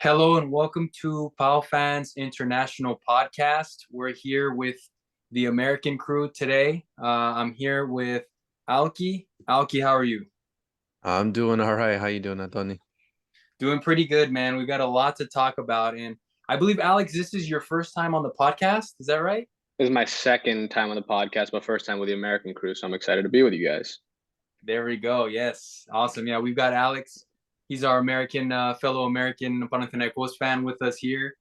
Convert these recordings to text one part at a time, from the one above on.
Hello and welcome to Pal Fans International Podcast. We're here with the American crew today. I'm here with Alki. Alki, how are you? I'm doing all right. How you doing, Antoni? Doing pretty good, man. We got a lot to talk about, and I believe Alex, this is your first time on the podcast. Is that right? This is my second time on the podcast, but first time with the American crew, so I'm excited to be with you guys. There we go. Yes, awesome. Yeah, we've got Alex. He's our American fellow American Panathinaikos fan with us here,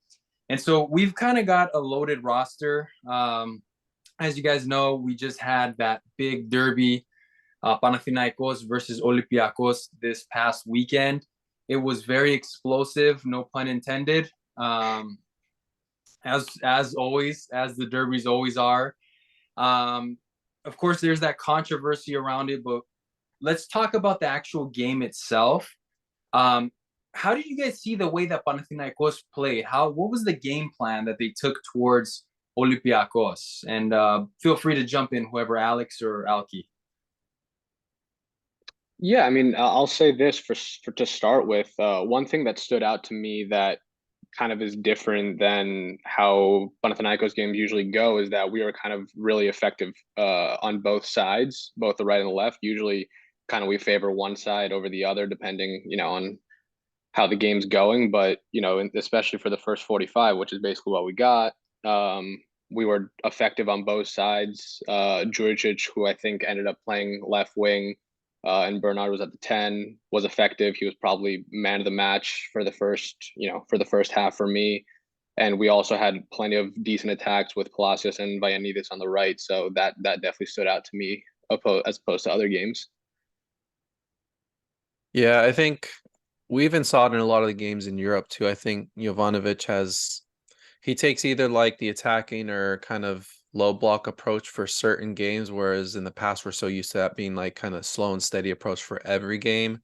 and so we've kind of got a loaded roster. As you guys know, we just had that big derby, Panathinaikos versus Olympiacos this past weekend. It was very explosive, no pun intended. As always, as the derbies always are. Um, of course, there's that controversy around it, but let's talk about the actual game itself. Um, how did you guys see the way that Panathinaikos played? What was the game plan that they took towards Olympiacos? And feel free to jump in, whoever, Alex or Alki. Yeah, I mean, I'll say this for to start with. One thing that stood out to me that kind of is different than how Panathinaikos games usually go is that we are kind of really effective on both sides, both the right and the left. Usually, kind of we favor one side over the other, depending, on how the game's going. But especially for the first 45, which is basically what we got. We were effective on both sides. Juricic, who I think ended up playing left wing, and Bernard was at the 10, was effective. He was probably man of the match for the first half for me. And we also had plenty of decent attacks with Palacios and Vayanidis on the right. So that definitely stood out to me as opposed to other games. Yeah, I think we even saw it in a lot of the games in Europe too. I think Jovanovic he takes either like the attacking or kind of low block approach for certain games, whereas in the past we're so used to that being like kind of slow and steady approach for every game.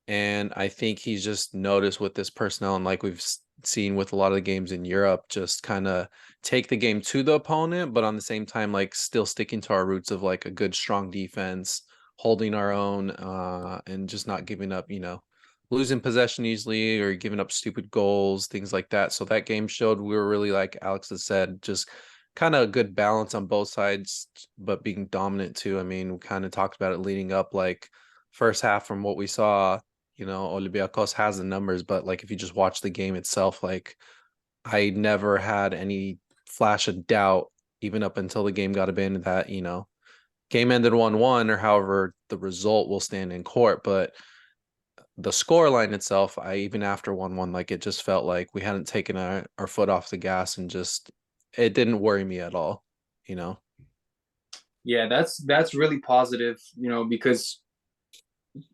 And I think he's just noticed with this personnel, and like we've seen with a lot of the games in Europe, just kind of take the game to the opponent, but on the same time, like still sticking to our roots of like a good, strong defense, holding our own, and just not giving up, losing possession easily or giving up stupid goals, things like that. So that game showed we were really, like Alex has said, just kind of a good balance on both sides, but being dominant too. I mean, we kind of talked about it leading up, like first half from what we saw. Olympiacos has the numbers, but like if you just watch the game itself, like I never had any flash of doubt, even up until the game got abandoned, that, game ended 1-1 or however the result will stand in court. But the score line itself, I even after 1-1, like it just felt like we hadn't taken our foot off the gas, and just it didn't worry me at all, you know. Yeah, that's really positive, because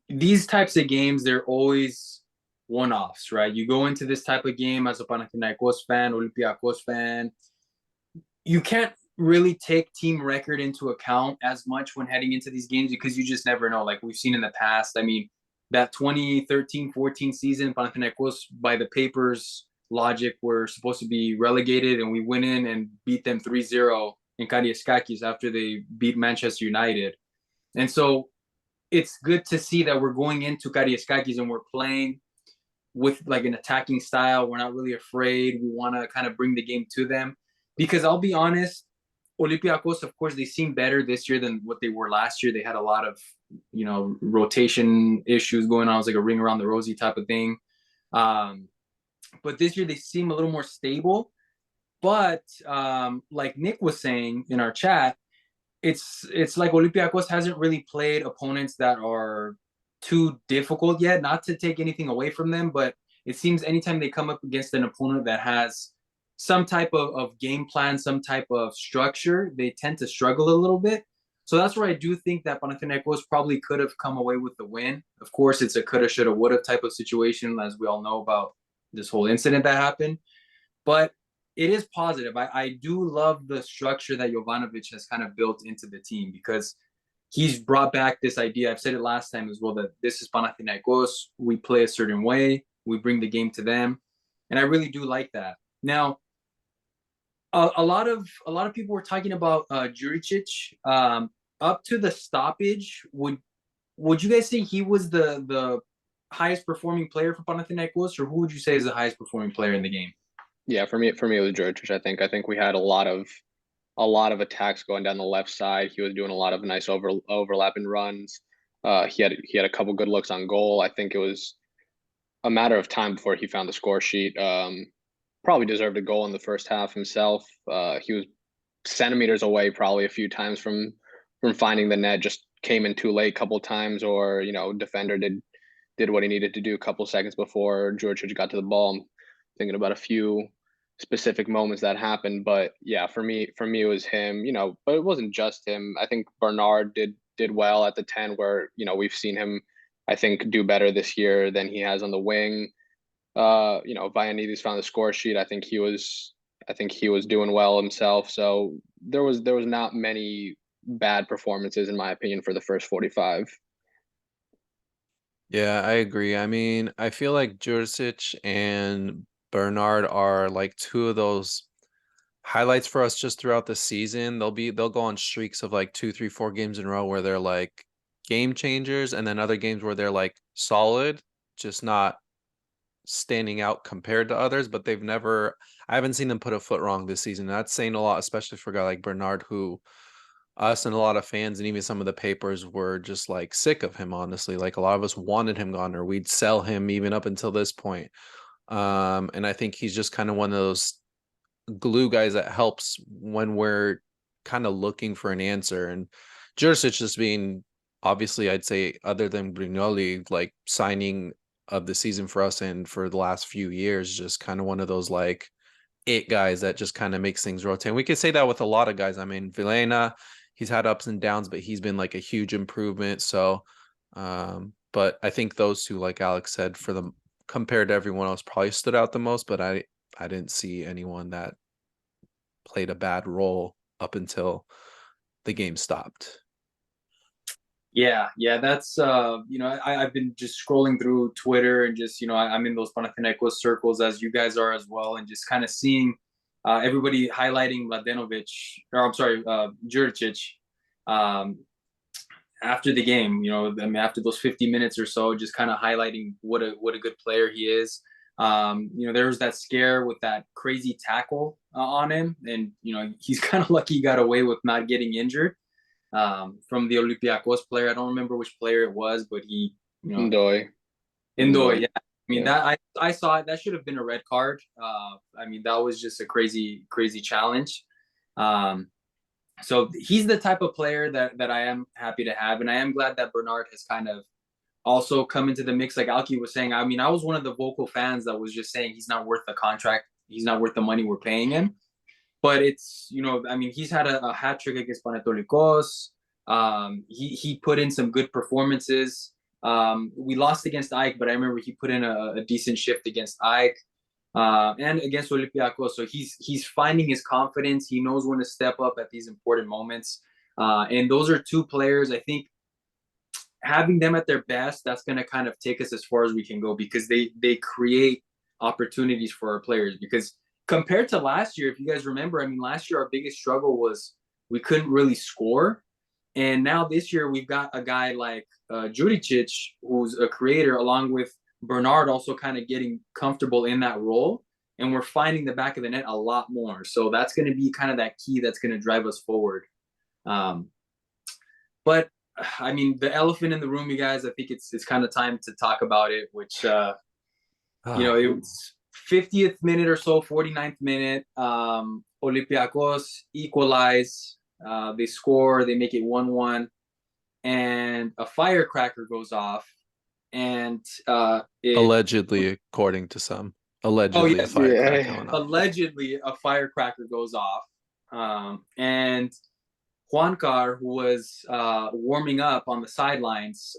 these types of games, they're always one-offs, right? You go into this type of game as a Panathinaikos fan, Olympiacos fan, you can't really take team record into account as much when heading into these games because you just never know. Like we've seen in the past. I mean, that 2013-14 season, Panathinaikos, by the papers logic, were supposed to be relegated, and we went in and beat them 3-0 in Karaiskakis after they beat Manchester United. And so it's good to see that we're going into Karaiskakis and we're playing with like an attacking style. We're not really afraid. We want to kind of bring the game to them because I'll be honest, Olympiacos, of course, they seem better this year than what they were last year. They had a lot of, rotation issues going on. It was like a ring around the rosy type of thing. But this year they seem a little more stable. But like Nick was saying in our chat, it's like Olympiacos hasn't really played opponents that are too difficult yet. Not to take anything away from them, but it seems anytime they come up against an opponent that has some type of game plan, some type of structure, they tend to struggle a little bit. So that's where I do think that Panathinaikos probably could have come away with the win. Of course, it's a coulda, shoulda, woulda type of situation, as we all know about this whole incident that happened. But it is positive. I do love the structure that Jovanovic has kind of built into the team because he's brought back this idea. I've said it last time as well that this is Panathinaikos. We play a certain way. We bring the game to them, and I really do like that. Now, a lot of people were talking about Juricic. Up to the stoppage, would you guys say he was the highest performing player for Panathinaikos, or who would you say is the highest performing player in the game? Yeah, for me it was George. I think we had a lot of attacks going down the left side. He was doing a lot of nice overlapping runs. He had a couple good looks on goal. I think it was a matter of time before he found the score sheet. Probably deserved a goal in the first half himself. He was centimeters away probably a few times from finding the net. Just came in too late a couple times, or defender did what he needed to do a couple seconds before George got to the ball. I'm thinking about a few specific moments that happened, but yeah, for me it was him. But it wasn't just him. I think Bernard did well at the 10, where we've seen him, I think, do better this year than he has on the wing. Vianides found the score sheet. I think he was doing well himself. So there was not many bad performances in my opinion for the first 45. Yeah, I agree. I mean, I feel like Jurisic and Bernard are like two of those highlights for us just throughout the season. They'll go on streaks of like 2, 3, 4 games in a row where they're like game changers, and then other games where they're like solid, just not standing out compared to others. But I haven't seen them put a foot wrong this season. That's saying a lot, especially for a guy like Bernard, who us and a lot of fans and even some of the papers were just like sick of him, honestly. Like a lot of us wanted him gone, or we'd sell him even up until this point. And I think he's just kind of one of those glue guys that helps when we're kind of looking for an answer. And Jurisic just being, obviously, I'd say, other than Brignoli, like signing of the season for us and for the last few years, just kind of one of those like it guys that just kind of makes things rotate. And we could say that with a lot of guys. I mean, Vilena, he's had ups and downs, but he's been like a huge improvement. So, but I think those two, like Alex said, for the compared to everyone else, probably stood out the most. But I didn't see anyone that played a bad role up until the game stopped. Yeah, that's I've been just scrolling through Twitter and just I'm in those Panathinaikos circles as you guys are as well, and just kind of seeing everybody highlighting Mladenovic, or I'm sorry, Juricic, um, after the game. I mean, after those 50 minutes or so, just kind of highlighting what a good player he is. There was that scare with that crazy tackle on him, and he's kind of lucky he got away with not getting injured from the Olympiacos player. I don't remember which player it was, but he, Ndoye. Ndoye, yeah. I mean, Yeah. that I saw it. That should have been a red card. I mean, that was just a crazy, crazy challenge. Um, so he's the type of player that I am happy to have, and I am glad that Bernard has kind of also come into the mix. Like Alki was saying, I mean, I was one of the vocal fans that was just saying he's not worth the contract. He's not worth the money we're paying him. But it's, I mean, he's had a hat trick against Panetolikos. He put in some good performances. We lost against Ike, but I remember he put in a decent shift against Ike and against Olympiacos. So he's finding his confidence. He knows when to step up at these important moments. And those are two players, I think, having them at their best, that's going to kind of take us as far as we can go, because they create opportunities for our players. Because compared to last year, if you guys remember, I mean, last year our biggest struggle was we couldn't really score. And now this year we've got a guy like Juricic, who's a creator, along with Bernard also kind of getting comfortable in that role. And we're finding the back of the net a lot more. So that's going to be kind of that key that's going to drive us forward. But I mean, the elephant in the room, you guys, I think it's kind of time to talk about it, which, it was 50th minute or so, 49th minute, Olympiacos equalize, they score, they make it 1-1, and a firecracker goes off, and Allegedly, according to some, allegedly yes, a firecracker Yeah. going off. allegedly a firecracker goes off, and Juancar, who was warming up on the sidelines,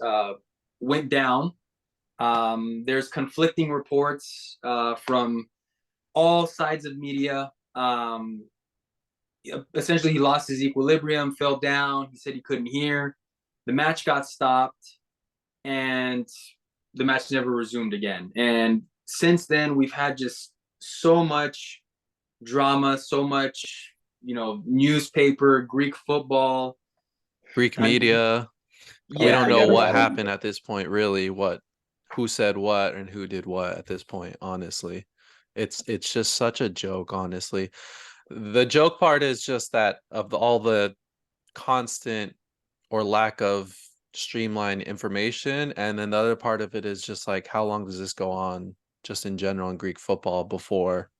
went down. There's conflicting reports from all sides of media. Essentially, he lost his equilibrium, fell down. He said he couldn't hear. The match got stopped, and the match never resumed again. And since then, we've had just so much drama, so much, newspaper, Greek football. Greek I mean, media. We yeah, don't know Forget what about it. happened at this point, really. What who said what and who did what at this point, honestly. It's just such a joke, honestly. The joke part is just that all the constant or lack of streamlined information, and then the other part of it is just like, how long does this go on just in general in Greek football before,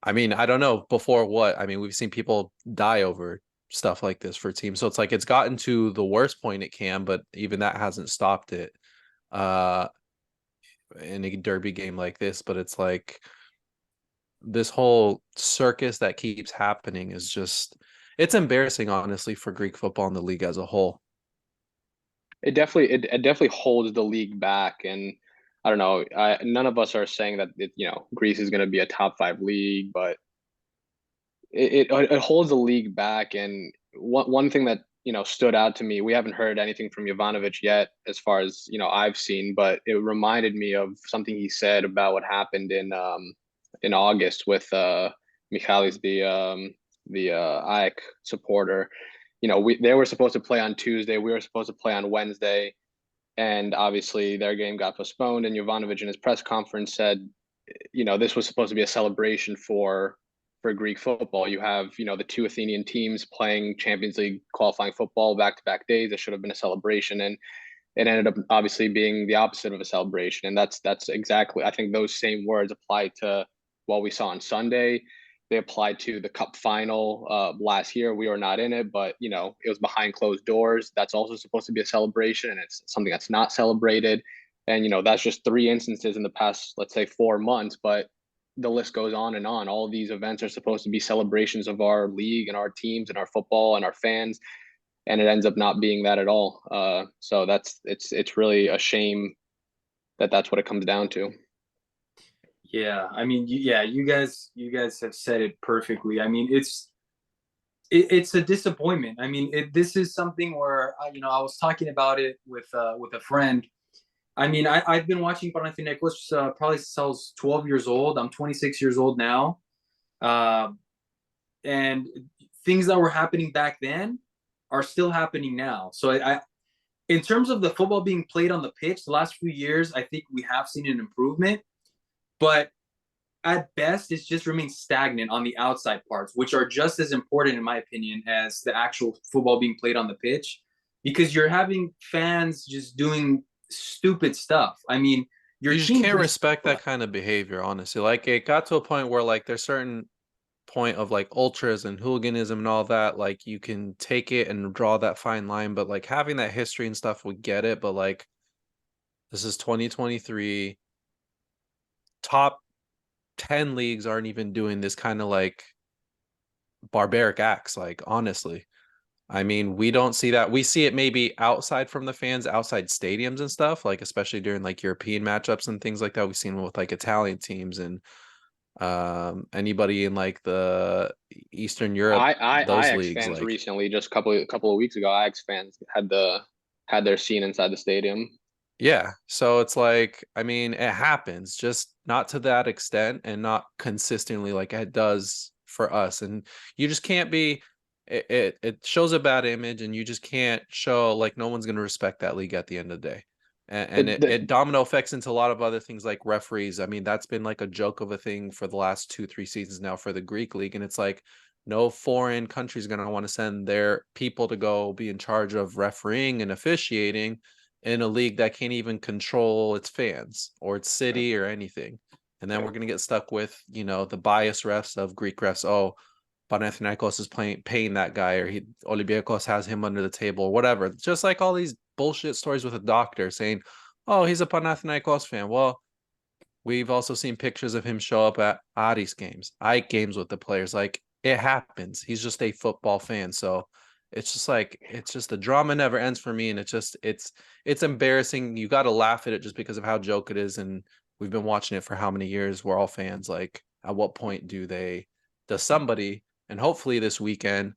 I mean, I don't know before what. I mean, we've seen people die over stuff like this for teams. So it's like it's gotten to the worst point it can, but even that hasn't stopped it uh in a derby game like this. But it's like this whole circus that keeps happening is just, it's embarrassing, honestly, for Greek football and the league as a whole. It definitely holds the league back, and I don't know. None of us are saying that Greece is going to be a top five league, but it holds the league back. And one thing that stood out to me, we haven't heard anything from Jovanovic yet, as far as I've seen, but it reminded me of something he said about what happened in August with Michalis, the AEK supporter. They were supposed to play on Tuesday, we were supposed to play on Wednesday, and obviously their game got postponed. And Jovanovic in his press conference said, this was supposed to be a celebration for Greek football. You have, the two Athenian teams playing Champions League qualifying football back-to-back days. It should have been a celebration, and it ended up obviously being the opposite of a celebration. And that's exactly, I think those same words apply to what we saw on Sunday. They applied to the cup final last year. We were not in it, but it was behind closed doors. That's also supposed to be a celebration, and it's something that's not celebrated. And that's just three instances in the past, let's say, 4 months. But the list goes on and on. All of these events are supposed to be celebrations of our league and our teams and our football and our fans, and it ends up not being that at all. So it's really a shame that that's what it comes down to. Yeah, I mean, you guys have said it perfectly. I mean, it's a disappointment. I mean, this is something where I was talking about it with a friend. I mean, I've been watching Panathinaikos probably since I was 12 years old. I'm 26 years old now, and things that were happening back then are still happening now. So in terms of the football being played on the pitch, the last few years, I think we have seen an improvement. But at best, it's just remains stagnant on the outside parts, which are just as important, in my opinion, as the actual football being played on the pitch, because you're having fans just doing stupid stuff. I mean, your You just team can't respect that kind of behavior, honestly. Like, it got to a point where like there's certain point of like ultras and hooliganism and all that, like you can take it and draw that fine line, but like having that history and stuff, we get it. But like, this is 2023, top 10 leagues aren't even doing this kind of like barbaric acts, like, honestly. I mean, we don't see that. We see it maybe outside from the fans, outside stadiums and stuff, like especially during like European matchups and things like that. We've seen with like Italian teams and anybody in like the Eastern Europe, those Ajax leagues, fans like, recently, just a couple of weeks ago, Ajax fans had their scene inside the stadium. yeah. So it's like, I mean, it happens, just not to that extent and not consistently like it does for us. And you just can't be, it shows a bad image, and you just can't show, like, no one's going to respect that league at the end of the day. And it domino effects into a lot of other things like referees. I mean, that's been like a joke of a thing for the last 2-3 seasons now for the Greek league. And it's like, no foreign country is going to want to send their people to go be in charge of refereeing and officiating in a league that can't even control its fans or its city or anything. And then we're going to get stuck with, the bias refs of Greek refs. Oh, Panathinaikos is paying that guy, or Olympiacos has him under the table, or whatever. Just like all these bullshit stories with a doctor saying, oh, he's a Panathinaikos fan. Well, we've also seen pictures of him show up at Aris games, Ike games with the players. Like, it happens. He's just a football fan. So it's just like, it's just the drama never ends for me. And it's embarrassing. You got to laugh at it just because of how joke it is. And we've been watching it for how many years? We're all fans. Like, at what point does somebody, and hopefully this weekend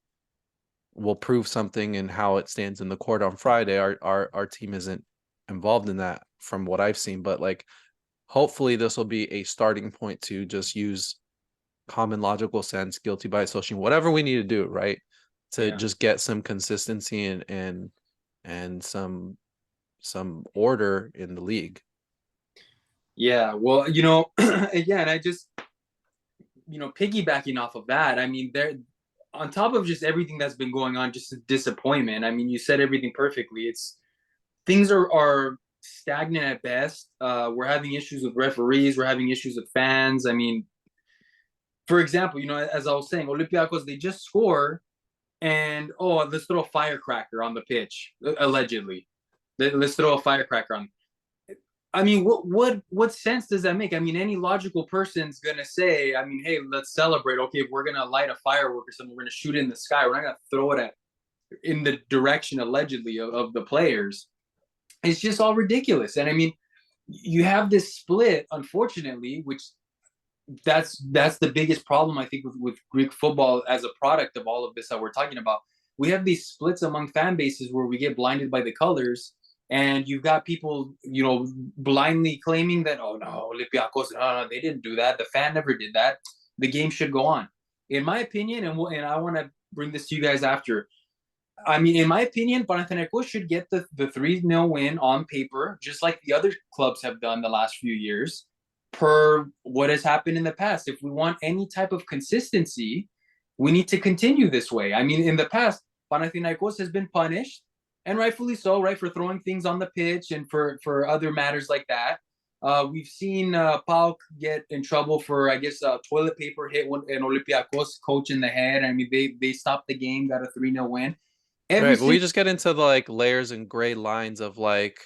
will prove something in how it stands in the court on Friday. Our team isn't involved in that from what I've seen, but like, hopefully this will be a starting point to just use common logical sense, guilty by association, whatever we need to do, right? To just get some consistency and some order in the league. Yeah, well, again, I just, piggybacking off of that, I mean, there, on top of just everything that's been going on, just a disappointment. I mean, you said everything perfectly. It's things are stagnant at best. We're having issues with referees. We're having issues with fans. I mean, for example, as I was saying, Olympiacos, they just score and let's throw a firecracker on the pitch, allegedly. Let's throw a firecracker on. I mean, what sense does that make? I mean, any logical person's gonna say, I mean, hey, let's celebrate. Okay, if we're gonna light a firework or something, we're gonna shoot it in the sky. We're not gonna throw it in the direction allegedly of the players. It's just all ridiculous. And I mean, you have this split, unfortunately, which that's the biggest problem I think with Greek football as a product of all of this that we're talking about. We have these splits among fan bases where we get blinded by the colors, and you've got people, blindly claiming that, oh no, Olympiacos, no, they didn't do that. The fan never did that. The game should go on. In my opinion, and I want to bring this to you guys after. I mean, in my opinion, Panathinaikos should get the 3-0 win on paper, just like the other clubs have done the last few years, per what has happened in the past. If we want any type of consistency, we need to continue this way. I mean, in the past, Panathinaikos has been punished, and rightfully so, right, for throwing things on the pitch and for other matters like that. We've seen PAOK get in trouble for, I guess, toilet paper hit an Olympiacos coach in the head. I mean, they stopped the game, got a 3-0 win. Every Right, but we single just get into the like layers and gray lines of like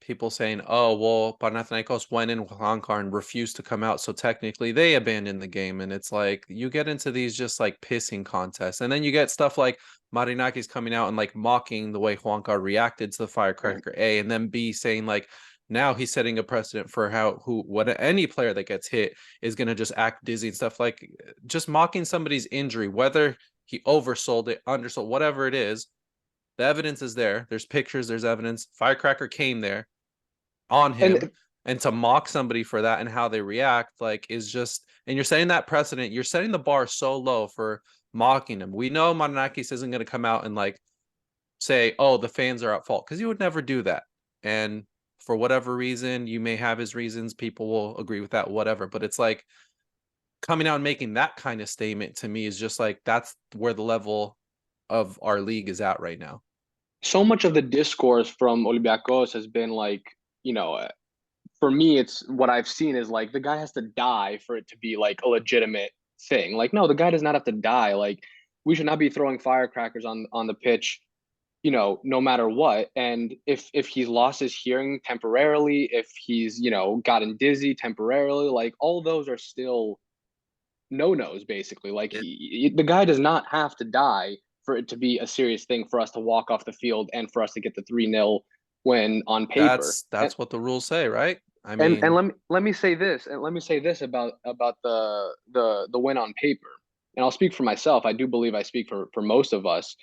people saying, "Oh, well, Panathinaikos went in with Ankar and refused to come out, so technically they abandoned the game." And it's like you get into these just like pissing contests, and then you get stuff like Marinakis coming out and like mocking the way Juankar reacted to the firecracker A, and then B saying like now he's setting a precedent for what any player that gets hit is gonna just act dizzy and stuff like just mocking somebody's injury, whether he oversold it, undersold, whatever it is. The evidence is there. There's pictures, there's evidence. Firecracker came there on him. And And to mock somebody for that and how they react, like, is just, and you're setting that precedent. You're setting the bar so low for mocking him. We know Manakis isn't going to come out and like say, oh, the fans are at fault, because he would never do that. And for whatever reason, you may have his reasons. People will agree with that, whatever. But it's like coming out and making that kind of statement to me is just like that's where the level of our league is at right now. so much of the discourse from Olympiacos has been like, for me, it's what I've seen is like the guy has to die for it to be like a legitimate thing. Like, no, the guy does not have to die. Like, we should not be throwing firecrackers on the pitch, no matter what. And if he's lost his hearing temporarily, if he's gotten dizzy temporarily, like all those are still no-nos basically. Like the guy does not have to die for it to be a serious thing for us to walk off the field and for us to get the 3-0 win on paper. That's what the rules say, right? I And mean, let me say this, and let me say this about the win on paper. And I'll speak for myself. I do believe I speak for most of us.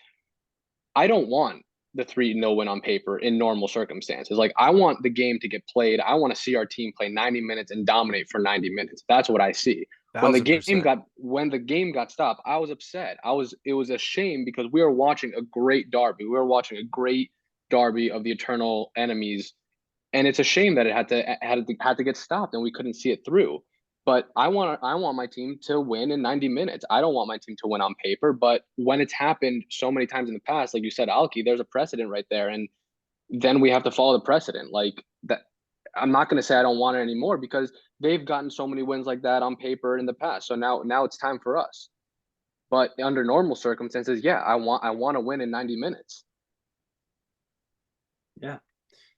I don't want the 3-0 win on paper in normal circumstances. Like I want the game to get played. I want to see our team play 90 minutes and dominate for 90 minutes. That's what I see. thousand percent. When the game got stopped, I was upset. It was a shame because we were watching a great derby. We were watching a great derby of the eternal enemies, and it's a shame that it had to get stopped and we couldn't see it through. But I want my team to win in 90 minutes. I don't want my team to win on paper. But when it's happened so many times in the past, like you said, Alki, there's a precedent right there, and then we have to follow the precedent. Like that, I'm not going to say I don't want it anymore because they've gotten so many wins like that on paper in the past. So now it's time for us. But under normal circumstances, yeah, I want to win in 90 minutes. yeah.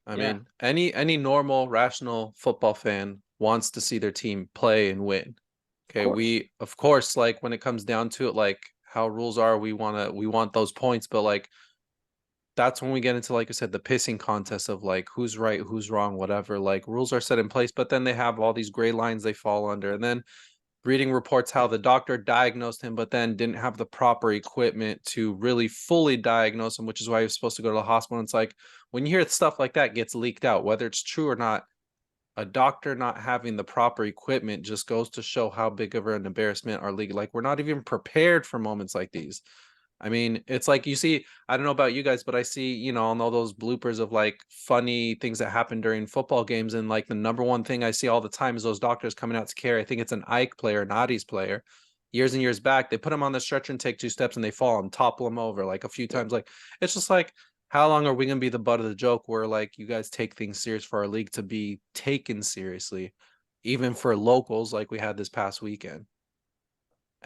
I Yeah. mean, any normal, rational football fan wants to see their team play and win. Okay, we of course, like when it comes down to it, like how rules are, we want those points, but like that's when we get into, like I said, the pissing contest of like who's right, who's wrong, whatever. Like rules are set in place, but then they have all these gray lines they fall under, and then reading reports how the doctor diagnosed him, but then didn't have the proper equipment to really fully diagnose him, which is why he was supposed to go to the hospital. And it's like when you hear stuff like that gets leaked out, whether it's true or not, a doctor not having the proper equipment just goes to show how big of an embarrassment our league. Like we're not even prepared for moments like these. I mean, it's like you see, I don't know about you guys, but I see, you know, on all those bloopers of like funny things that happen during football games. And like the number one thing I see all the time is those doctors coming out to care. I think it's an Ike player, an Adi's player. Years and years back, they put him on the stretcher and take 2 steps and they fall and topple him over like a few times. Like, it's just like, how long are we going to be the butt of the joke where like you guys take things serious for our league to be taken seriously, even for locals like we had this past weekend?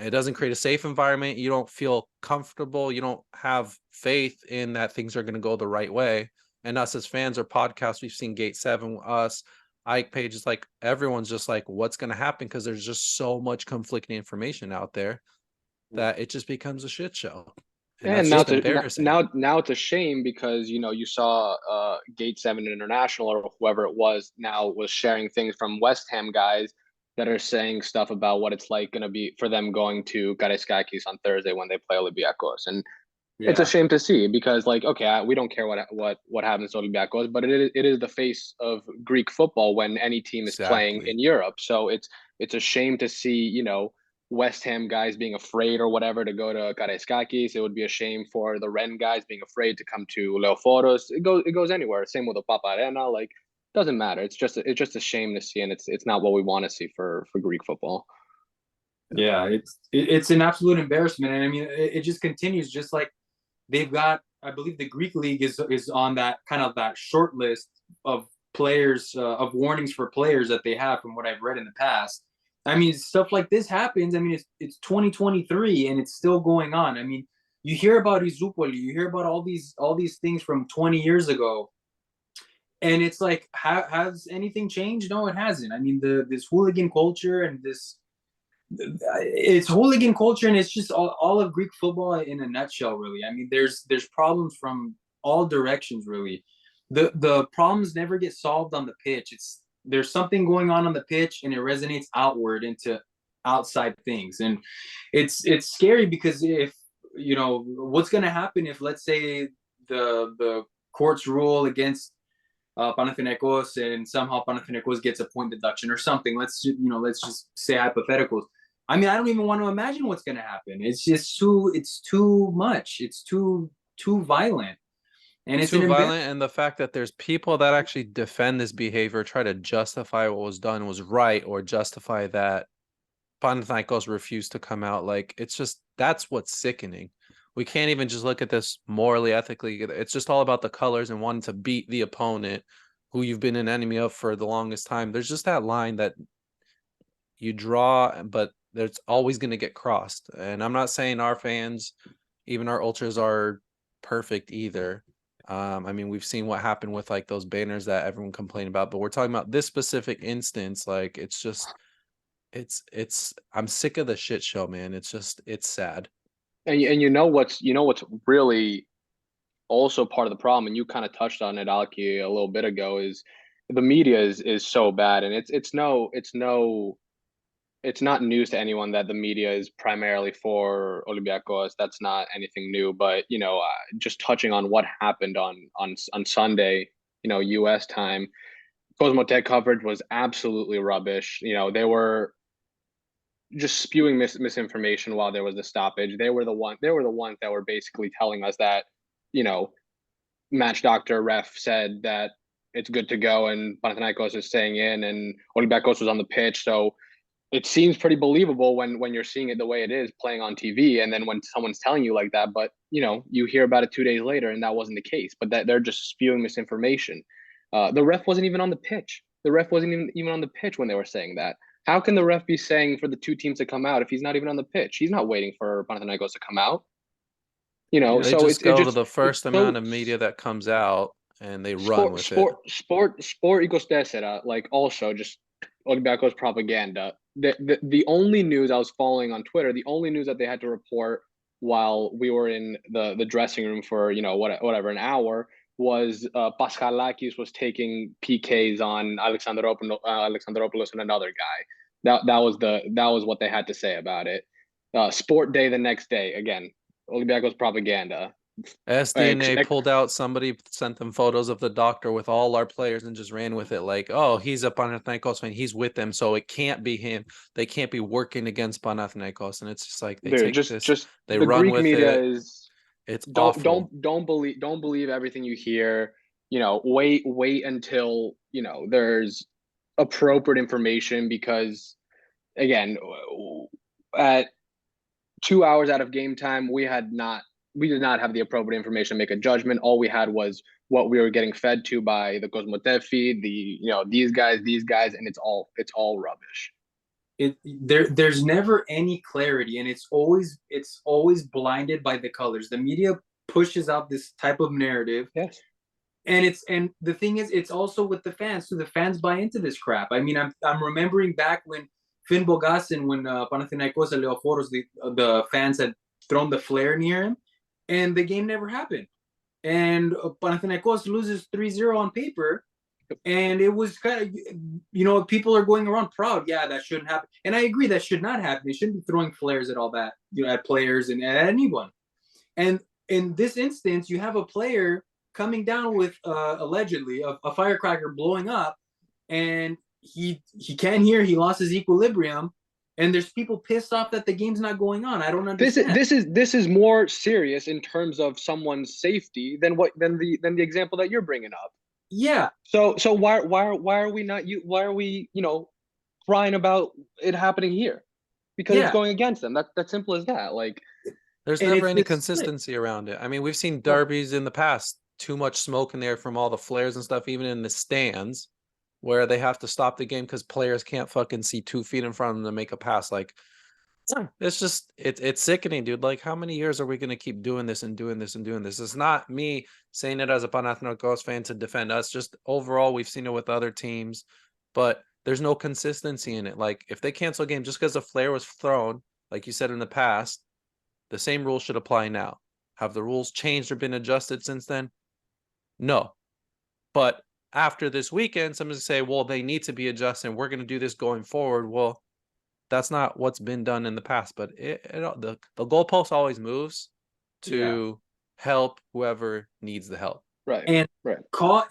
It doesn't create a safe environment. You don't feel comfortable. You don't have faith in that things are going to go the right way. And us as fans or podcasts, we've seen Gate 7, us, Ike pages, like everyone's just like, what's going to happen? Because there's just so much conflicting information out there that it just becomes a shit show. And And that's now just to embarrassing. now it's a shame because you saw Gate 7 International or whoever it was now was sharing things from West Ham guys that are saying stuff about what it's like going to be for them going to Karaiskakis on Thursday when they play Olympiacos. And it's a Yeah. shame to see because like okay, we don't care what happens to Olympiacos, but it is the face of Greek football when any team is playing Exactly. in Europe. So it's a shame to see, West Ham guys being afraid or whatever to go to Karaiskakis. It would be a shame for the Rennes guys being afraid to come to Leoforos. It goes anywhere. Same with the Papa Arena. Like doesn't matter. It's just a shame to see, and it's not what we want to see for Greek football. Yeah, it's an absolute embarrassment, and I mean, it just continues. Just like they've got, I believe the Greek league is on that kind of that short list of players of warnings for players that they have from what I've read in the past. I mean, stuff like this happens. I mean, it's 2023 and it's still going on. I mean, you hear about Izupoli, you hear about all these things from 20 years ago, and it's like, has anything changed? No, it hasn't. I mean, this hooligan culture and this it's hooligan culture, and it's just all of Greek football in a nutshell, really. I mean, there's problems from all directions, really. The problems never get solved on the pitch. There's something going on the pitch, and it resonates outward into outside things, and it's scary because if what's going to happen if, let's say, the courts rule against Panathinaikos, and somehow Panathinaikos gets a point deduction or something. Let's just say hypotheticals. I mean, I don't even want to imagine what's going to happen. It's too much. It's too violent, and it's an Too embarrassment. violent, and the fact that there's people that actually defend this behavior, try to justify what was done was right, or justify that Panathinaikos refused to come out. Like, it's just, that's what's sickening. We can't even just look at this morally, ethically. It's just all about the colors and wanting to beat the opponent who you've been an enemy of for the longest time. There's just that line that you draw, but there's always going to get crossed. And I'm not saying our fans, even our ultras, are perfect either. I mean, we've seen what happened with like those banners that everyone complained about, but we're talking about this specific instance. Like, it's just, I'm sick of the shit show, man. It's sad. And what's really also part of the problem, and you kind of touched on it, Alki, a little bit ago, is the media is so bad, and it's not news to anyone that the media is primarily for Olympiacos. That's not anything new. But just touching on what happened on Sunday, U.S. time, Cosmotech coverage was absolutely rubbish. They were just spewing misinformation while there was the stoppage. They were the ones that were basically telling us that, you know, match doctor ref said that it's good to go and Panathinaikos is staying in and Olympiacos was on the pitch. So it seems pretty believable when you're seeing it the way it is playing on TV, and then when someone's telling you like that, but you hear about it 2 days later and that wasn't the case. But that they're just spewing misinformation. The ref wasn't even on the pitch. The ref wasn't even on the pitch when they were saying that. How can the ref be saying for the two teams to come out if he's not even on the pitch? He's not waiting for Panathinaikos to come out. Yeah, they So just it go to just the it's first amount so of media that comes out and they run sport with it. sport sport equals tesera, like also just Olympiacos propaganda. The only news I was following on Twitter, the only news that they had to report while we were in the dressing room for whatever an hour was Paschalakis was taking PKs on Alexandropoulos and another guy. That was what they had to say about it. Sport day the next day again. Olympiacos propaganda. SDNA pulled out, somebody sent them photos of the doctor with all our players and just ran with it like, oh, he's a Panathinaikos fan, he's with them, so it can't be him. They can't be working against Panathinaikos. And it's just like they Dude, take just this, just they the run Greek with media it. It's don't awful. don't believe everything you hear. Wait until there's appropriate information, because again, at 2 hours out of game time, we did not have the appropriate information to make a judgment. All we had was what we were getting fed to by the Cosmotev feed, these guys, and it's all rubbish. There's never any clarity, and it's always blinded by the colors. The media pushes out this type of narrative, Yes. and the thing is, it's also with the fans. So the fans buy into this crap. I mean, I'm remembering back when Finn Bogasin, when Panathinaikos and Leoforos, the fans had thrown the flare near him, and the game never happened. And Panathinaikos loses 3-0 on paper, and it was kind of, people are going around proud. Yeah, that shouldn't happen, and I agree that should not happen. They shouldn't be throwing flares at all that, at players and at anyone. And in this instance, you have a player coming down with allegedly a firecracker blowing up, and he can't hear. He lost his equilibrium, and there's people pissed off that the game's not going on. I don't understand. This is more serious in terms of someone's safety than the example that you're bringing up. Yeah. So why are we crying about it happening here? Because it's going against them. That's simple as that. Like, there's never any consistency around it. I mean, we've seen derbies in the past, too much smoke in there from all the flares and stuff, even in the stands, where they have to stop the game because players can't fucking see 2 feet in front of them to make a pass. Like, it's just it's sickening, dude. Like, how many years are we gonna keep doing this and doing this and doing this? It's not me saying it as a Panathinaikos fan to defend us. Just overall, we've seen it with other teams, but there's no consistency in it. Like, if they cancel a game just because a flare was thrown, like you said in the past, the same rules should apply now. Have the rules changed or been adjusted since then? No. But after this weekend, someone's gonna say, well, they need to be adjusted, and we're gonna do this going forward. Well, that's not what's been done in the past, but the goalpost always moves to help whoever needs the help. Right. And right.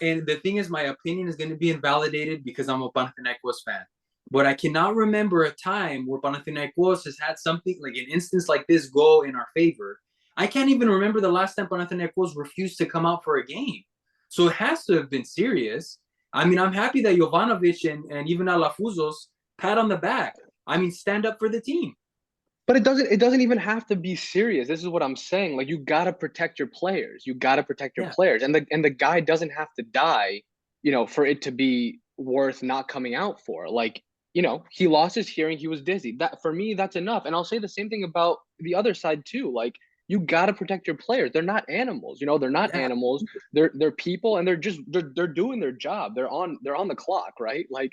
And the thing is, my opinion is going to be invalidated because I'm a Panathinaikos fan. But I cannot remember a time where Panathinaikos has had something like an instance like this go in our favor. I can't even remember the last time Panathinaikos refused to come out for a game. So it has to have been serious. I mean, I'm happy that Jovanovic and even Alafuzos pat on the back. I mean, stand up for the team. But it doesn't even have to be serious. This is what I'm saying. Like, you gotta protect your players. You gotta protect your players. And the guy doesn't have to die, for it to be worth not coming out for. Like, he lost his hearing, he was dizzy. That, for me, that's enough. And I'll say the same thing about the other side too. Like, you gotta protect your players. They're not animals, they're not animals. They're people, and they're doing their job. They're on the clock, right? Like,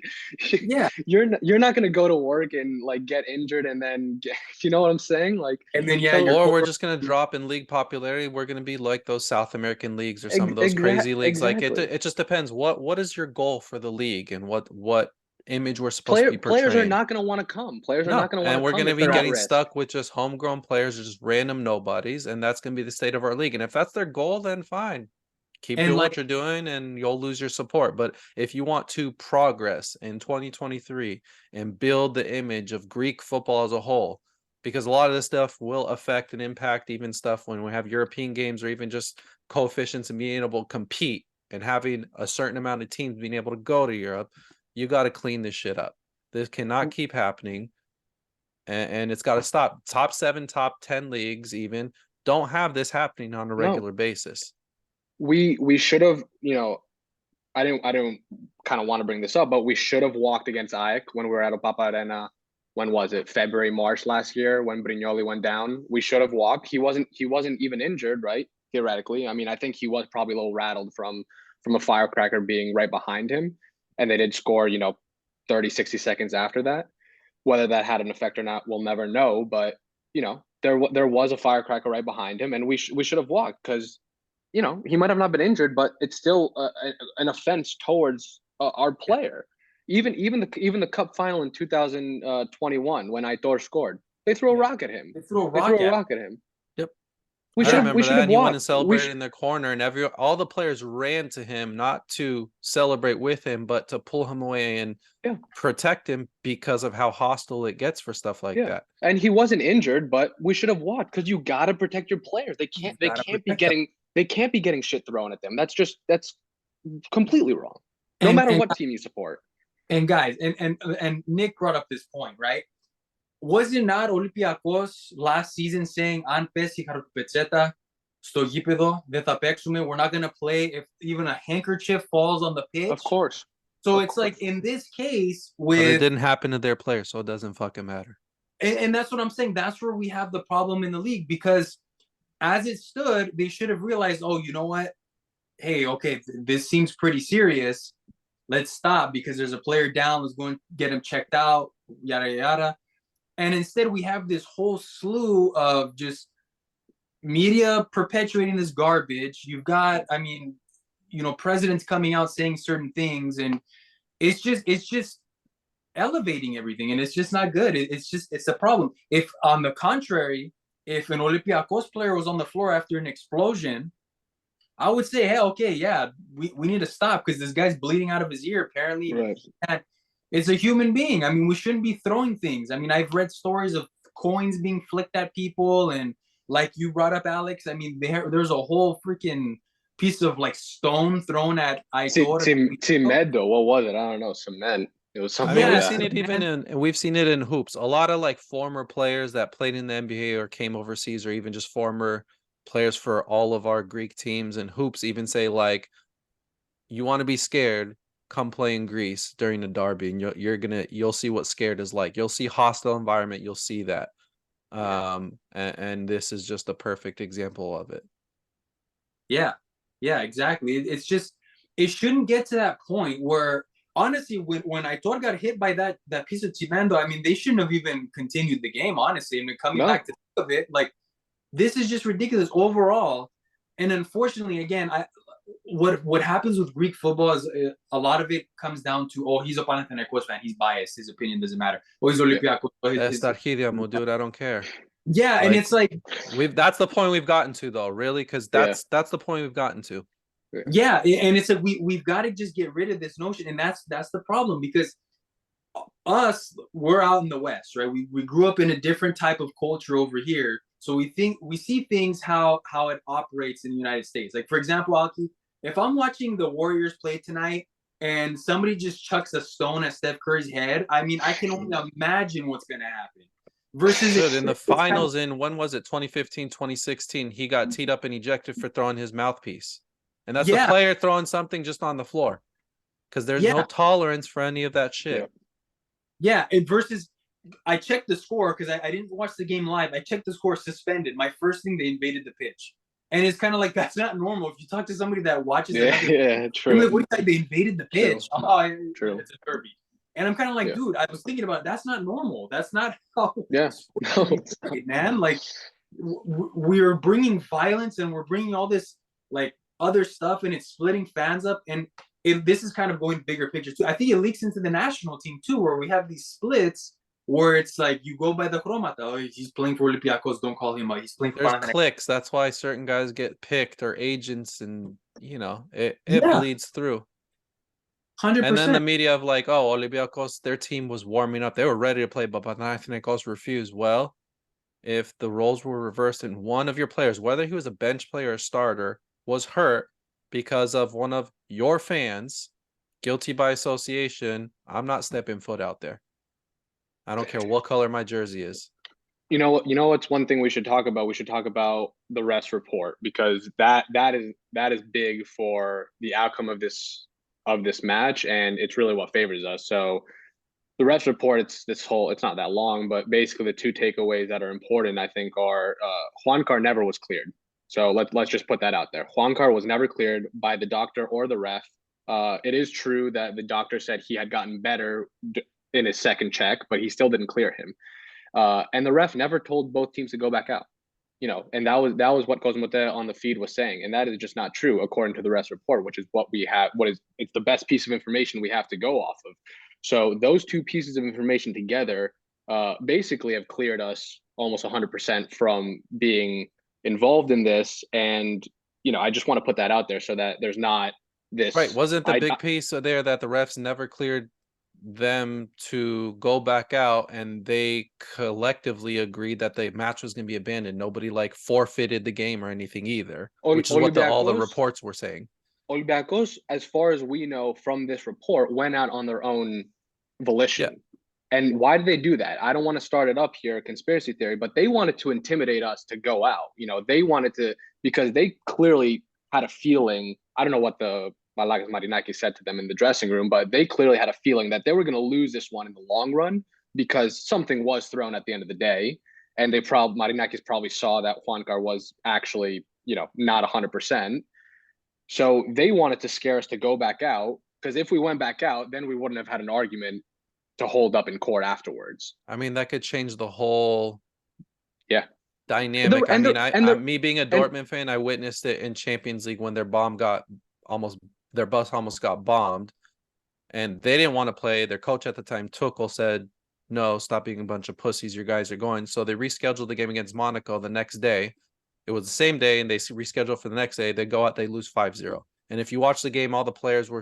you're not gonna go to work and like get injured and then get, you know what I'm saying? Like, and then or we're just gonna drop in league popularity. We're gonna be like those South American leagues or some of those crazy leagues. Exactly. Like, it just depends. What is your goal for the league and what image we're supposed to be portraying? Players are not going to want to come. Players are not going to want to come. And we're going to be getting stuck with just homegrown players or just random nobodies, and that's going to be the state of our league. And if that's their goal, then fine. Keep doing what you're doing, and you'll lose your support. But if you want to progress in 2023 and build the image of Greek football as a whole, because a lot of this stuff will affect and impact even stuff when we have European games or even just coefficients and being able to compete and having a certain amount of teams being able to go to Europe, you got to clean this shit up. This cannot keep happening, and it's got to stop. Top 7, top 10 leagues even don't have this happening on a regular basis. We should have, I don't kind of want to bring this up, but we should have walked against AEK when we were at Opapa Arena. When was it? February, March last year when Brignoli went down. We should have walked. He wasn't even injured, right? Theoretically. I mean, I think he was probably a little rattled from a firecracker being right behind him. And they did score, 30, 60 seconds after that. Whether that had an effect or not, we'll never know. But, there was a firecracker right behind him, and we should have walked because, he might have not been injured, but it's still an offense towards our player. Even the cup final in 2021 when Aitor scored, they threw a rock at him. They threw a rock at him. Yep. We I should have. We remember should that, have and he went and walked. celebrated in their corner, and all the players ran to him not to celebrate with him, but to pull him away and Yeah. protect him because of how hostile it gets for stuff like Yeah, that. and he wasn't injured, but we should have walked because you got to protect your players. They can't. You've They got to can't be protect them. getting shit thrown at them. That's completely wrong. No And matter and what team you support. and guys, and Nick brought up this point, right? Was it not Olympiacos last season saying "Αν πέσει χαροπετσέτα στο γήπεδο, δεν θα παίξουμε. We're not gonna play if even a handkerchief falls on the pitch." Of course. So Of it's course. like in this case But it with, didn't happen to their players, so it doesn't fucking matter. and that's what I'm saying. That's where we have the problem in the league because as it stood, they should have realized, oh, you know what? Hey, okay, this seems pretty serious. Let's stop because there's a player down. Let's go and get him checked out. Yada yada. And instead, we have this whole slew of just media perpetuating this garbage. You've got, I mean, presidents coming out saying certain things, and it's just elevating everything, and it's just not good. It's a problem. If on the contrary, if an Olympiacos player was on the floor after an explosion, I would say, hey, okay, yeah, we need to stop because this guy's bleeding out of his ear. Apparently, Right. it's a human being. I mean, we shouldn't be throwing things. I mean, I've read stories of coins being flicked at people, and like you brought up, Alex. I mean, there's a whole freaking piece of like stone thrown at Aitor. Cement, what was it? I don't know. Cement. It was I something mean, like we've that. seen it even we've seen it in hoops. A lot of like former players that played in the NBA or came overseas, or even just former players for all of our Greek teams and hoops, even say like, you want to be scared, come play in Greece during the derby, and you'll see what scared is like. You'll see hostile environment. You'll see that. And this is just a perfect example of it. Yeah, yeah, exactly. It's just it shouldn't get to that point where honestly, when Aitor got hit by that piece of cimento, I mean, they shouldn't have even continued the game. Honestly, I mean, coming No. back to think of it, like this is just ridiculous overall. And unfortunately, again, what happens with Greek football is a lot of it comes down to, oh, he's a Panathinaikos fan, he's biased, his opinion doesn't matter. Oh, he's Olympiacos. That's Tarhidia, dude. I don't care. Yeah, and it's like that's the point we've gotten to, though, really, because that's the point we've gotten to. Yeah, and it's like we've got to just get rid of this notion, and that's the problem because we're out in the West, right? We grew up in a different type of culture over here, so we see things how it operates in the United States. Like for example, Alki, if I'm watching the Warriors play tonight and somebody just chucks a stone at Steph Curry's head, I mean, I can only imagine what's going to happen. Versus in the finals in, when was it, 2015, 2016, he got teed up and ejected for throwing his mouthpiece. And that's the player throwing something just on the floor. Because there's no tolerance for any of that shit. Yeah, and versus I checked the score because I didn't watch the game live. I checked the score suspended. My first thing, they invaded the pitch. And it's kind of like, that's not normal. If you talk to somebody that watches true. Like, what do you think? They invaded the pitch. True. It's a derby. And I'm kind of like, dude, I was thinking about it. That's not normal. That's not how man. Like, we're bringing violence and we're bringing all this like other stuff, and it's splitting fans up. And this is kind of going bigger picture too. I think it leaks into the national team too, where we have these splits where it's like you go by the chromata. Oh, he's playing for Olympiacos. Don't call him. He's playing for. There's clicks. That's why certain guys get picked, or agents, and it bleeds through. 100%. And then the media of like, oh, Olympiacos, their team was warming up. They were ready to play, but Panathinaikos refused. Well, if the roles were reversed and one of your players, whether he was a bench player or a starter, was hurt because of one of your fans, guilty by association, I'm not stepping foot out there. I don't care what color my jersey is. You know what's one thing we should talk about? We should talk about the refs report, because that is big for the outcome of this match, and it's really what favors us. So the refs report, it's not that long, but basically the two takeaways that are important, I think, are Juankar never was cleared. So let's just put that out there. Juankar was never cleared by the doctor or the ref. It is true that the doctor said he had gotten better in his second check, but he still didn't clear him. And the ref never told both teams to go back out. And that was what Cosmote on the feed was saying, and that is just not true according to the refs report, which is what we have. It's the best piece of information we have to go off of. So those two pieces of information together basically have cleared us almost 100% from being involved in this, and I just want to put that out there so that there's not this. Right. Wasn't the big piece there that the refs never cleared them to go back out, and they collectively agreed that the match was going to be abandoned? Nobody like forfeited the game or anything either, which is what all the reports were saying. Olympiacos, as far as we know from this report, went out on their own volition. Yeah. And why did they do that? I don't want to start it up here, conspiracy theory, but they wanted to intimidate us to go out. They wanted to, because they clearly had a feeling. I don't know what the Malagas Marinaki said to them in the dressing room, but they clearly had a feeling that they were going to lose this one in the long run because something was thrown at the end of the day. And Marinakis probably saw that Juancar was actually, not 100%. So they wanted to scare us to go back out, because if we went back out, then we wouldn't have had an argument to hold up in court afterwards. I mean, that could change the whole dynamic. Me being a Dortmund fan, I witnessed it in Champions League when their bus almost got bombed, and they didn't want to play. Their coach at the time, Tuchel, said, "No, stop being a bunch of pussies. Your guys are going." So they rescheduled the game against Monaco the next day. It was the same day, and they rescheduled for the next day. They go out, they lose 5-0. And if you watch the game, all the players were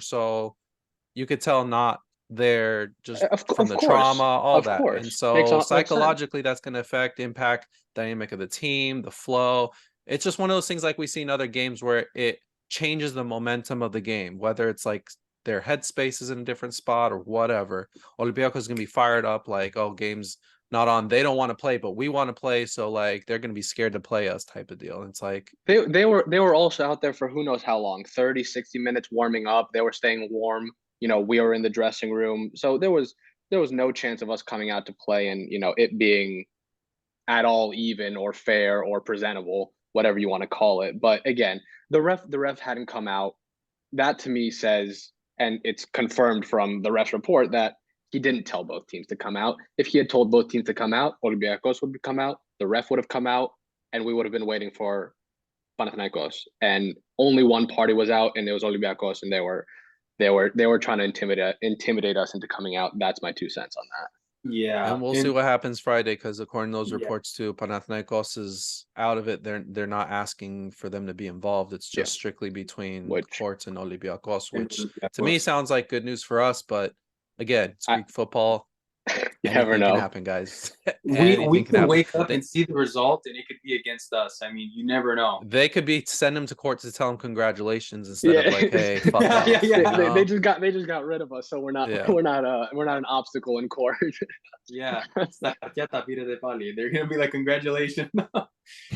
you could tell not there just from the trauma, all that. And so psychologically, that's going to impact dynamic of the team, the flow. It's just one of those things like we see in other games where it changes the momentum of the game, whether it's like their headspace is in a different spot or whatever. Olympiacos is going to be fired up like, oh, game's not on. They don't want to play, but we want to play. So like they're going to be scared to play us type of deal. And it's like they were also out there for who knows how long, 30, 60 minutes warming up. They were staying warm. We were in the dressing room. So there was no chance of us coming out to play and, it being at all even or fair or presentable, whatever you want to call it. But again, the ref hadn't come out. That to me says, and it's confirmed from the ref's report, that he didn't tell both teams to come out. If he had told both teams to come out, Olympiacos would come out, the ref would have come out, and we would have been waiting for Panathinaikos. And only one party was out, and it was Olympiacos, and they were trying to intimidate us into coming out. That's my 2 cents on that. Yeah, and we'll see what happens Friday, because according to those reports too, Panathinaikos is out of it. They're not asking for them to be involved. It's just strictly between courts and Olympiacos, which to me sounds like good news for us, but again, it's Greek football. You never know. Can happen, guys. we can wake up and see the result, and it could be against us. I mean, you never know. They could send them to court to tell them congratulations instead of like, hey, fuck off. They just got rid of us, so we're not an obstacle in court. Yeah, they're gonna be like, congratulations.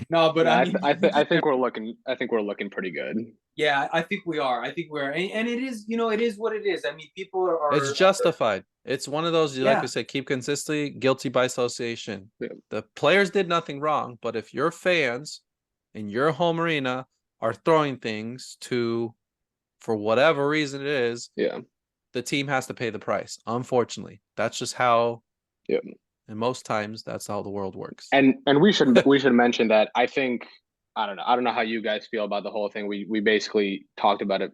No, but I think we're looking pretty good. Yeah, I think we are. I think we're, and it is, it is what it is. I mean, people are. It's justified. It's one of those, like we said, keep consistently guilty by association. Yeah. The players did nothing wrong, but if your fans in your home arena are throwing things for whatever reason it is, the team has to pay the price. Unfortunately, that's just how. Yeah. And most times, that's how the world works. And we should mention that I think. I don't know how you guys feel about the whole thing. We basically talked about it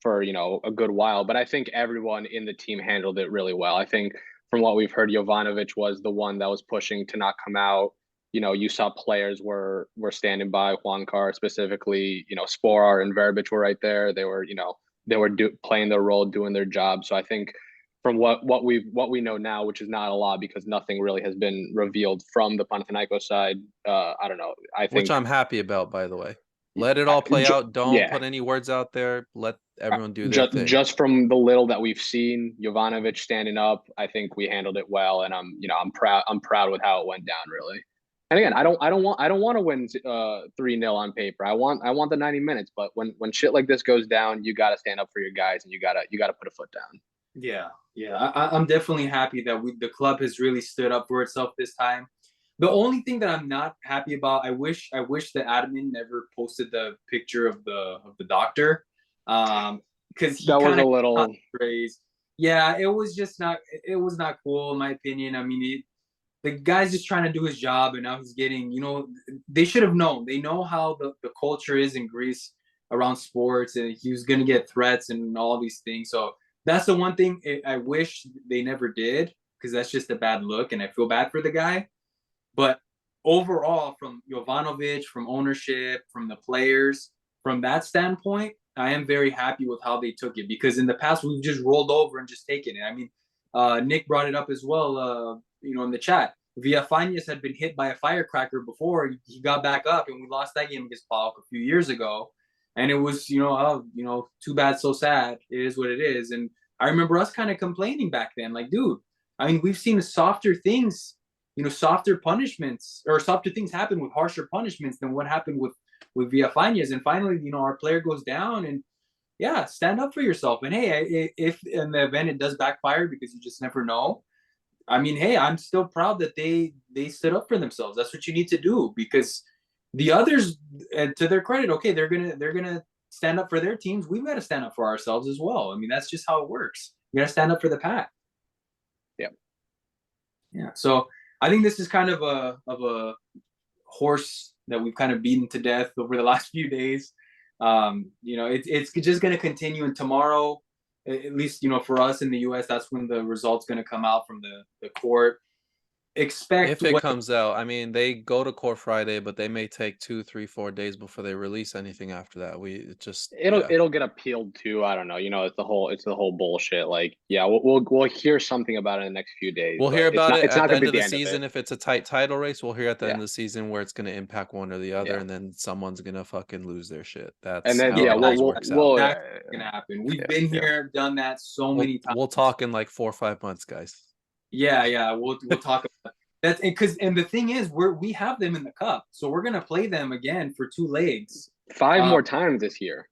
for, a good while, but I think everyone in the team handled it really well. I think from what we've heard, Jovanovic was the one that was pushing to not come out. You saw players were standing by Juancar specifically, Sporar and Verbic were right there. They were, playing their role, doing their job. So I think from what we know now, which is not a lot because nothing really has been revealed from the Panathinaikos side. I don't know. I think, which I'm happy about, by the way. Let it all play out. Don't put any words out there. Let everyone do their thing. Just from the little that we've seen, Jovanovic standing up, I think we handled it well, and I'm proud with how it went down, really. And again, I don't want to win 3-0 on paper. I want the 90 minutes, but when shit like this goes down, you got to stand up for your guys, and you got to put a foot down. Yeah. I'm definitely happy that the club has really stood up for itself this time. The only thing that I'm not happy about, I wish the admin never posted the picture of the doctor, because that was a little crazy. Yeah, it was not cool in my opinion. I mean, the guy's just trying to do his job, and now he's getting, they should have known. They know how the culture is in Greece around sports, and he was going to get threats and all these things. So that's the one thing I wish they never did, because that's just a bad look, and I feel bad for the guy. But overall, from Jovanovic, from ownership, from the players, from that standpoint, I am very happy with how they took it, because in the past we've just rolled over and just taken it. I mean, Nick brought it up as well, in the chat. Villafañez had been hit by a firecracker before. He got back up, and we lost that game against PAOK a few years ago. And it was, too bad, so sad. It is what it is. And I remember us kind of complaining back then, like, dude, I mean, we've seen softer things, softer punishments, or softer things happen with harsher punishments than what happened with Villafañez. And finally, our player goes down, and yeah, stand up for yourself. And hey, if in the event it does backfire, because you just never know, I mean, hey, I'm still proud that they stood up for themselves. That's what you need to do, because the others, to their credit, okay, they're gonna stand up for their teams. We've got to stand up for ourselves as well. I mean, that's just how it works. You got to stand up for the pack. Yeah. So I think this is kind of a horse that we've kind of beaten to death over the last few days. It's just going to continue, and tomorrow, at least for us in the U.S., that's when the result's going to come out from the court. Expect if it comes out. I mean, they go to court Friday, but they may take 2, 3, 4 days before they release anything after that. It'll get appealed to. I don't know. It's the whole bullshit. Like, yeah, we'll hear something about it in the next few days. We'll hear about it it's at not the gonna end be of the end season it. if it's a tight title race. We'll hear at the end Yeah. of the season where it's going to impact one or the other, Yeah. and then someone's going to fucking lose their shit. That's And then how it always works out. That's gonna happen. We've been here, done that so many times. We'll talk in like 4 or 5 months, guys. Yeah, we'll talk about that. And the thing is, we have them in the cup, so we're gonna play them again for 2 legs. 5 more times this year.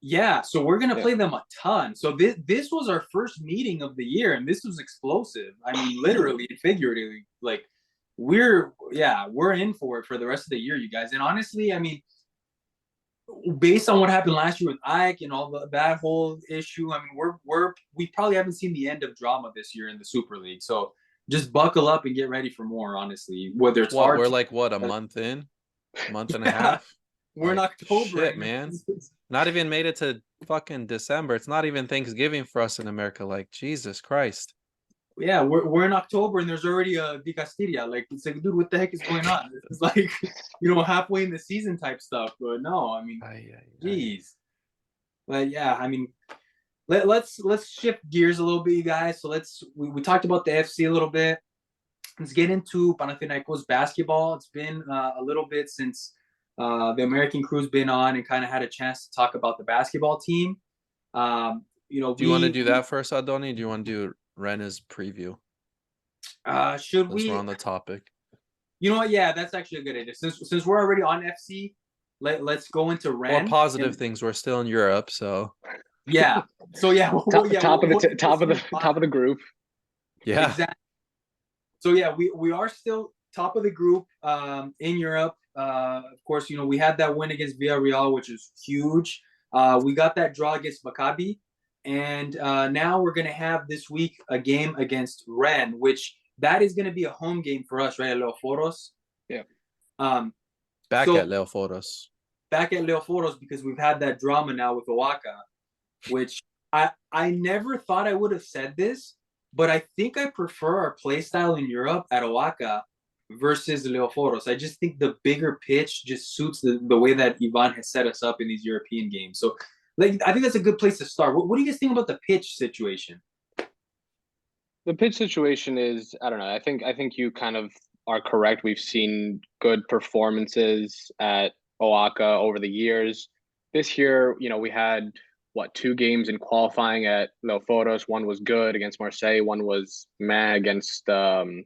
Yeah, so we're gonna play them a ton. So this was our first meeting of the year, and this was explosive. I mean, literally and figuratively. Like, we're in for it for the rest of the year, you guys. And honestly, I mean, based on what happened last year with Ike and all that whole issue, I mean, we probably haven't seen the end of drama this year in the Super League. So just buckle up and get ready for more. Honestly, whether it's hard, we're like a month and a half. We're in October, shit, right, man. Not even made it to fucking December. It's not even Thanksgiving for us in America. Like, Jesus Christ. Yeah, we're in October, and there's already a Di Castilla. Like, it's like, dude, what the heck is going on? It's like, halfway in the season type stuff. But no, I mean, geez. But yeah, I mean, let's shift gears a little bit, you guys. So we talked about the FC a little bit. Let's get into Panathinaikos basketball. It's been a little bit since the American crew's been on and kind of had a chance to talk about the basketball team. Do you want to do that first, Antoni? Do you want to do Rennes preview? Should we? We're on the topic. You know what? Yeah, that's actually a good idea. Since we're already on FC, let's go into Rennes. More positive things. We're still in Europe, so yeah. So yeah, top of the group. Yeah. Exactly. So yeah, we are still top of the group in Europe. Of course, we had that win against Villarreal, which is huge. We got that draw against Maccabi, and now we're gonna have this week a game against Rennes, which that is gonna be a home game for us, right? At Leoforos. Yeah. Back at Leoforos. Back at Leoforos, because we've had that drama now with Oaxaca, which I never thought I would have said this, but I think I prefer our play style in Europe at Oaxaca versus Leoforos. I just think the bigger pitch just suits the way that Ivan has set us up in these European games. So, I think that's a good place to start. What do you guys think about the pitch situation? The pitch situation is, I don't know. I think you kind of are correct. We've seen good performances at Oaxaca over the years. This year, we had 2 games in qualifying at Leoforos. One was good against Marseille. One was meh against Dnipro.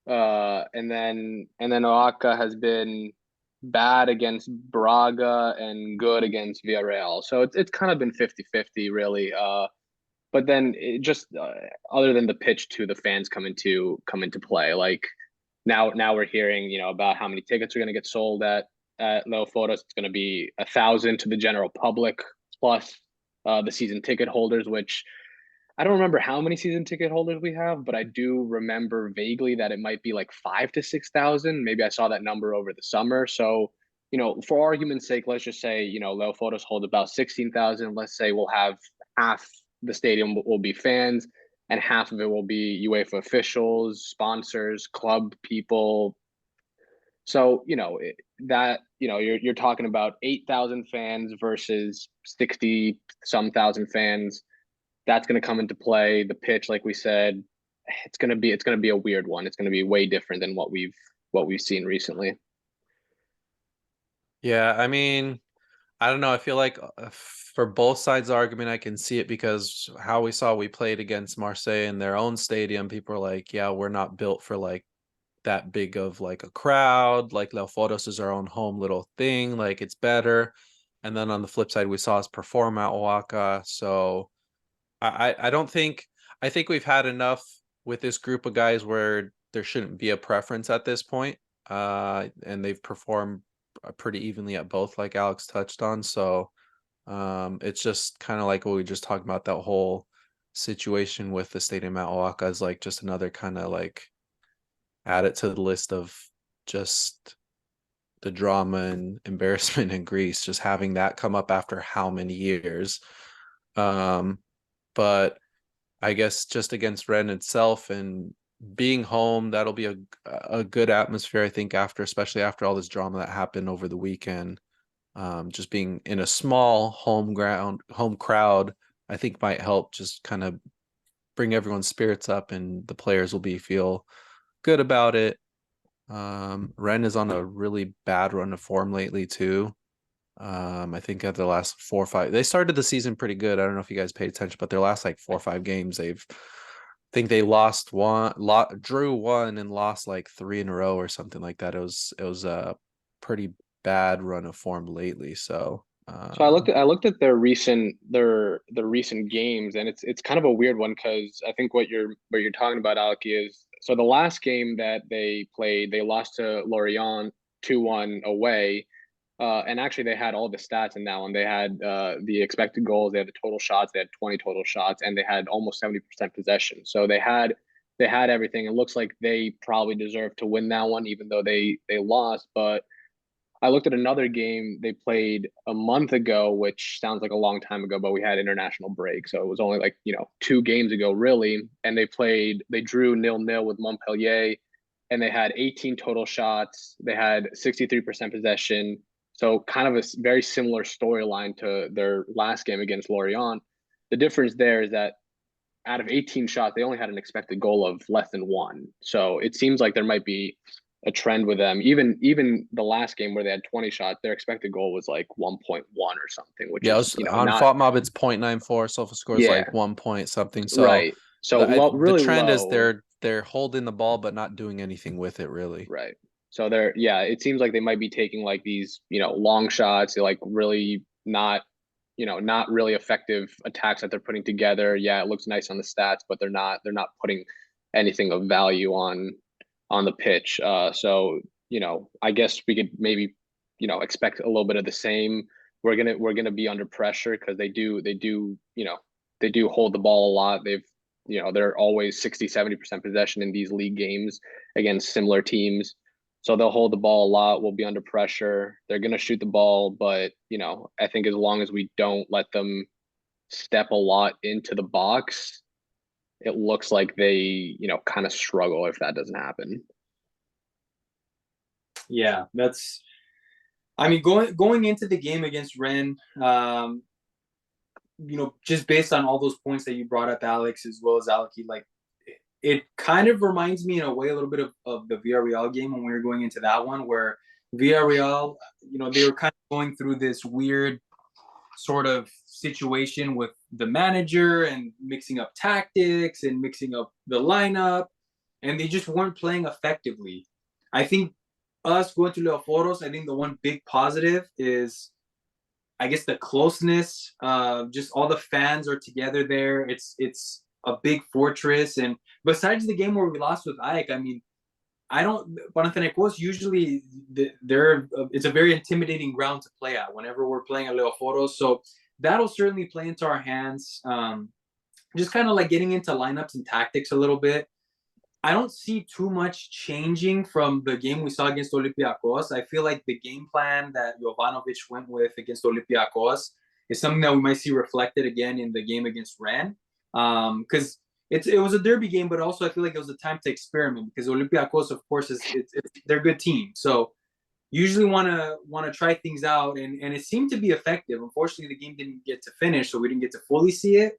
And then Oaxaca has been bad against Braga and good against Villarreal. So it's kind of been 50-50 really. But then it just other than the pitch too, the fans come into play. Like now we're hearing about how many tickets are going to get sold at Leoforos. It's going to be 1,000 to the general public plus the season ticket holders, which I don't remember how many season ticket holders we have, but I do remember vaguely that it might be like 5,000 to 6,000. Maybe I saw that number over the summer. So, for argument's sake, let's just say, Leoforos holds about 16,000. Let's say we'll have half the stadium will be fans. and half of it will be UEFA officials, sponsors, club people. So, you're talking about 8,000 fans versus 60 some thousand fans. That's going to come into play. The pitch, like we said, it's going to be a weird one. It's going to be way different than what we've seen recently. Yeah, I mean, I don't know. I feel like for both sides of the argument, I can see it because how we played against Marseille in their own stadium. People are like, yeah, we're not built for like that big of like a crowd. Like Leoforos is our own home little thing. Like it's better. And then on the flip side, we saw us perform at Oaxaca. So I don't think I think we've had enough with this group of guys where there shouldn't be a preference at this point. And they've performed pretty evenly at both, like Alex touched on. So it's just kind of like what we just talked about, that whole situation with the stadium at Oaxaca is like just another kind of like add it to the list of just the drama and embarrassment in Greece, just having that come up after how many years. But I guess just against Rennes itself and being home, that'll be a good atmosphere, I think, after, especially after all this drama that happened over the weekend. Just being in a small home crowd, I think might help just kind of bring everyone's spirits up, and the players will feel good about it. Rennes is on a really bad run of form lately too. I think at the last 4 or 5, they started the season pretty good. I don't know if you guys paid attention, but their last like 4 or 5 games, think they lost one, drew one, and lost like 3 in a row or something like that. It was a pretty bad run of form lately. So, So I looked at the recent games, and it's kind of a weird one because I think what you're talking about, Alki, is so the last game that they played, they lost to Lorient 2-1 away. And actually, they had all the stats in that one. They had the expected goals, they had the total shots, they had 20 total shots, and they had almost 70% possession. So they had everything. It looks like they probably deserved to win that one, even though they lost. But I looked at another game they played a month ago, which sounds like a long time ago, but we had international break, so it was only like 2 games ago, really. And they drew 0-0 with Montpellier, and they had 18 total shots. They had 63% possession. So kind of a very similar storyline to their last game against Lorient. The difference there is that out of 18 shots, they only had an expected goal of less than one. So it seems like there might be a trend with them. Even the last game where they had 20 shots, their expected goal was like 1.1 or something, which yeah, it is was, on not. FOTMob it's 0.94, SofaScore is Yeah, like 1 point something. So right. So the really trend is low. they're holding the ball but not doing anything with it really. Right. So it seems like they might be taking like these, long shots, like really not really effective attacks that they're putting together. Yeah, it looks nice on the stats, but they're not putting anything of value on the pitch. So, I guess we could maybe, expect a little bit of the same. We're gonna be under pressure because they do hold the ball a lot. They're always 60-70% possession in these league games against similar teams. So they'll hold the ball a lot. We'll be under pressure. They're going to shoot the ball, but I think as long as we don't let them step a lot into the box, it looks like they, kind of struggle if that doesn't happen. Yeah, I mean, going into the game against Rennes, just based on all those points that you brought up, Alex, as well as Alki, like it kind of reminds me in a way a little bit of the Villarreal game when we were going into that one, where Villarreal, they were kind of going through this weird sort of situation with the manager and mixing up tactics and mixing up the lineup, and they just weren't playing effectively. I think us going to Leoforos, I think the one big positive is, I guess, the closeness. Just all the fans are together there. It's a big fortress, and besides the game where we lost with Ike, I mean, I don't. Panathinaikos usually it's a very intimidating ground to play at whenever we're playing at Leoforos. So that'll certainly play into our hands. Just kind of like getting into lineups and tactics a little bit. I don't see too much changing from the game we saw against Olympiacos. I feel like the game plan that Jovanovic went with against Olympiacos is something that we might see reflected again in the game against Rennes. Because it was a derby game, but also I feel like it was a time to experiment because Olympiacos, of course, they're a good team. So usually want to try things out, and it seemed to be effective. Unfortunately, the game didn't get to finish, so we didn't get to fully see it.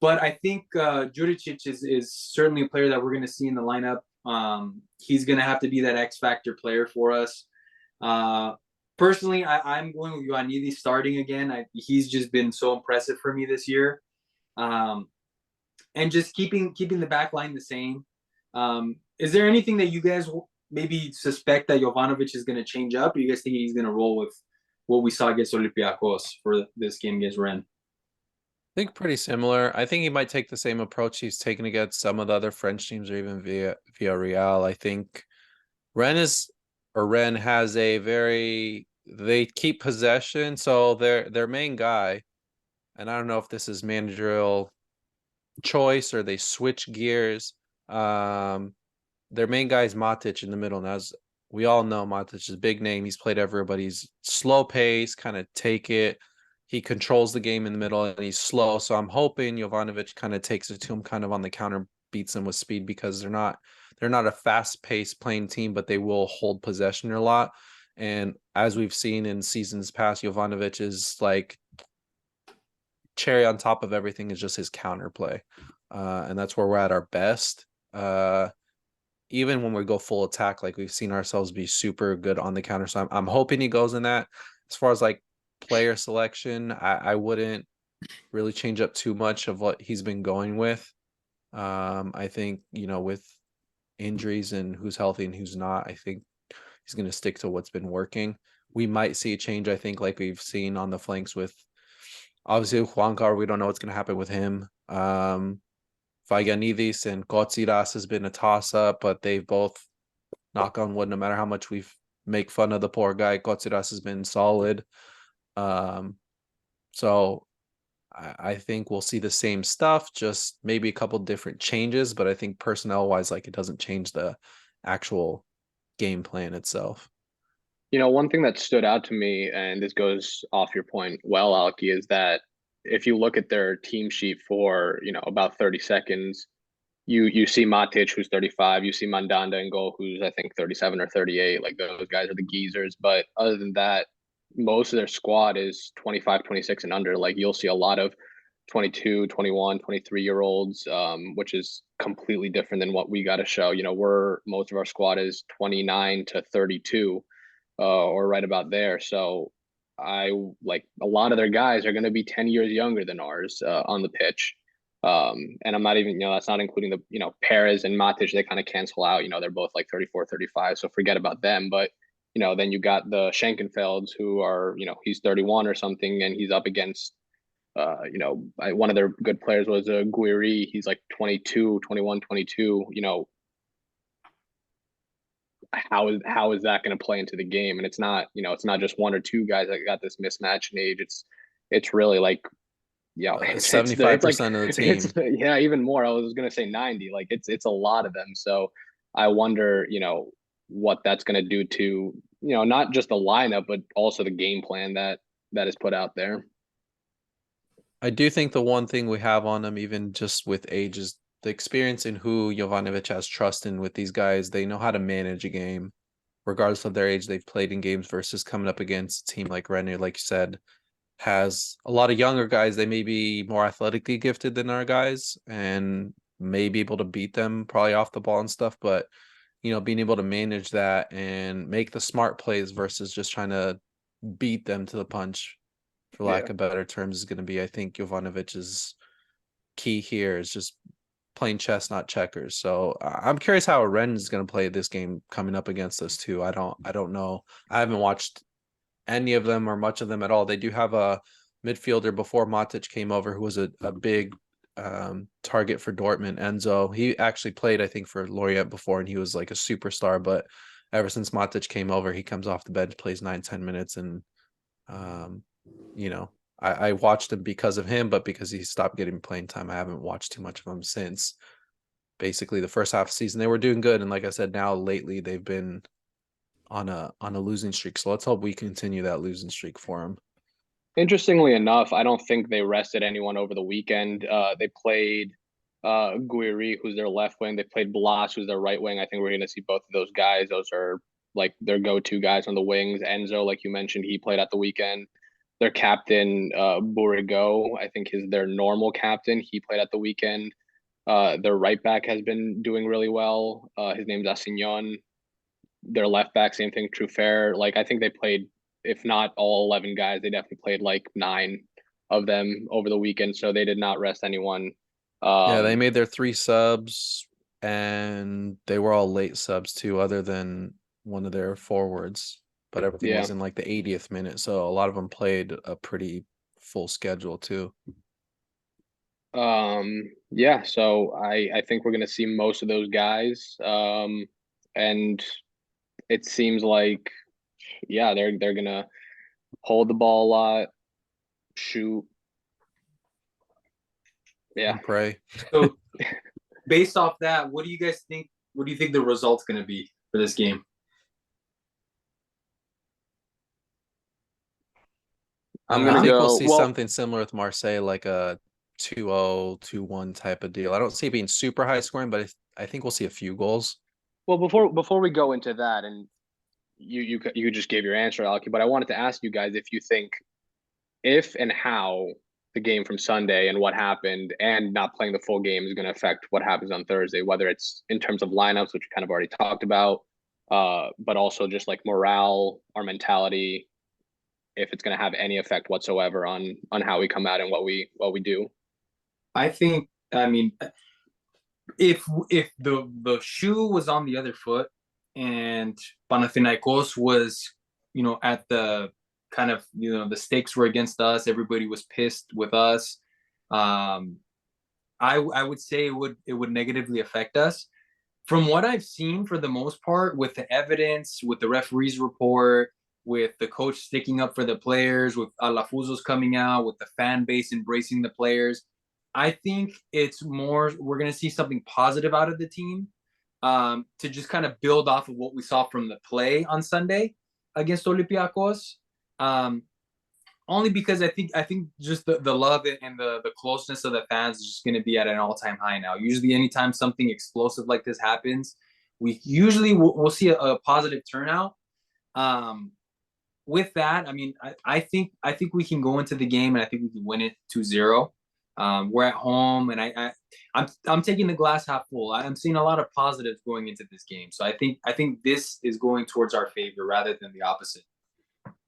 But I think Juricic is certainly a player that we're going to see in the lineup. He's going to have to be that X factor player for us. Personally, I'm going with Ioannidis starting again. He's just been so impressive for me this year, and just keeping the back line the same. Is there anything that you guys maybe suspect that Jovanovic is going to change up, or you guys think he's going to roll with what we saw against Olympiacos for this game against Rennes? I think pretty similar. I think he might take the same approach he's taken against some of the other French teams or even via Real. I think Rennes has a they keep possession, so their main guy, and I don't know if this is managerial choice or they switch gears. Their main guy is Matic in the middle. Now, as we all know, Matic is a big name. He's played everywhere, but he's slow pace, kind of take it. He controls the game in the middle and he's slow. So I'm hoping Jovanovic kind of takes it to him kind of on the counter, beats him with speed because they're not a fast-paced playing team, but they will hold possession a lot. And as we've seen in seasons past, Jovanovic is like cherry on top of everything is just his counterplay. And that's where we're at our best. Even when we go full attack, like we've seen ourselves be super good on the counter. So I'm hoping he goes in that. As far as like player selection, I wouldn't really change up too much of what he's been going with. I think, with injuries and who's healthy and who's not, I think he's going to stick to what's been working. We might see a change, I think, like we've seen on the flanks with obviously Juankar. We don't know what's going to happen with him. Vagianidis and Kotsiras has been a toss-up, but they've both, knock on wood, no matter how much we make fun of the poor guy, Kotsiras has been solid. So I think we'll see the same stuff, just maybe a couple different changes, but I think personnel-wise, like it doesn't change the actual game plan itself. One thing that stood out to me, and this goes off your point well, Alki, is that if you look at their team sheet for, about 30 seconds, you see Matic, who's 35, you see Mandanda in goal, who's I think 37 or 38. Like those guys are the geezers. But other than that, most of their squad is 25, 26 and under. Like you'll see a lot of 22, 21, 23-year-olds, which is completely different than what we got to show. Most of our squad is 29 to 32, or right about there. So I like a lot of their guys are going to be 10 years younger than ours on the pitch. And I'm not even, that's not including the, Perez and Matic, they kind of cancel out, they're both like 34, 35. So forget about them. But, then you got the Schenkenfelds who are, he's 31 or something, and he's up against, one of their good players was Guiri. He's like 22, 21, 22, how is that going to play into the game? And it's not just one or two guys that got this mismatch in age. It's really like, 75% of the team. Yeah, even more. I was gonna say 90. Like it's a lot of them. So I wonder, what that's gonna do to, not just the lineup, but also the game plan that is put out there. I do think the one thing we have on them, even just with age, is the experience in who Jovanovic has trust in with these guys. They know how to manage a game, regardless of their age. They've played in games versus coming up against a team like Rennes, like you said, has a lot of younger guys. They may be more athletically gifted than our guys and may be able to beat them probably off the ball and stuff. But, being able to manage that and make the smart plays versus just trying to beat them to the punch, for lack of better terms, is going to be, I think, Jovanovic's key here is just playing chess, not checkers. So I'm curious how Rennes is going to play this game coming up against us too. I don't know. I haven't watched any of them or much of them at all. They do have a midfielder before Matic came over who was a big target for Dortmund, Enzo. He actually played, I think, for Lorient before, and he was like a superstar. But ever since Matic came over, he comes off the bench, plays 9-10 minutes, and I watched him because of him, but because he stopped getting playing time, I haven't watched too much of him since. Basically, the first half of the season they were doing good, and like I said, now lately they've been on a losing streak. So let's hope we continue that losing streak for them. Interestingly enough, I don't think they rested anyone over the weekend. They played Guiri, who's their left wing. They played Blas, who's their right wing. I think we're going to see both of those guys. Those are like their go-to guys on the wings. Enzo, like you mentioned, he played at the weekend. Their captain, Burigo, I think is their normal captain. He played at the weekend. Their right back has been doing really well. His name's Assignon. Their left back, same thing, Trufer. Like I think they played, if not all 11 guys, they definitely played like 9 of them over the weekend. So they did not rest anyone. Yeah, they Um, made their 3 subs, and they were all late subs too, other than one of their forwards. But everything yeah. was in like the 80th minute, so a lot of them played a pretty full schedule too. Yeah, so I think we're gonna see most of those guys. And it seems like yeah, they're gonna hold the ball a lot, shoot. Yeah. And pray. So based off that, what do you guys think? What do you think the result's going to be for this game? I'm I gonna think we'll go see well something similar with Marseille, like a 2-0, 2-1 type of deal. I don't see it being super high scoring, but I think we'll see a few goals. before we go into that, and you just gave your answer, Alki, but I wanted to ask you guys if you think if and how the game from Sunday and what happened and not playing the full game is going to affect what happens on Thursday, whether it's in terms of lineups, which we kind of already talked about, but also just like morale, our mentality, if it's going to have any effect whatsoever on how we come out and what we do. I think, I mean, if the shoe was on the other foot and Panathinaikos was, at the kind of, the stakes were against us, everybody was pissed with us. I would say it would negatively affect us. From what I've seen, for the most part, with the evidence, with the referee's report, with the coach sticking up for the players, with Alafusos coming out, with the fan base embracing the players, I think it's more we're going to see something positive out of the team, to just kind of build off of what we saw from the play on Sunday against Olympiacos. Um, Only because I think just the love and the closeness of the fans is just going to be at an all-time high now. Usually, anytime something explosive like this happens, we usually we'll see a positive turnout. Um, with that, I mean, I think we can go into the game and I think we can win it 2-0. We're at home, and I'm taking the glass half full. I'm seeing a lot of positives going into this game, so I think this is going towards our favor rather than the opposite.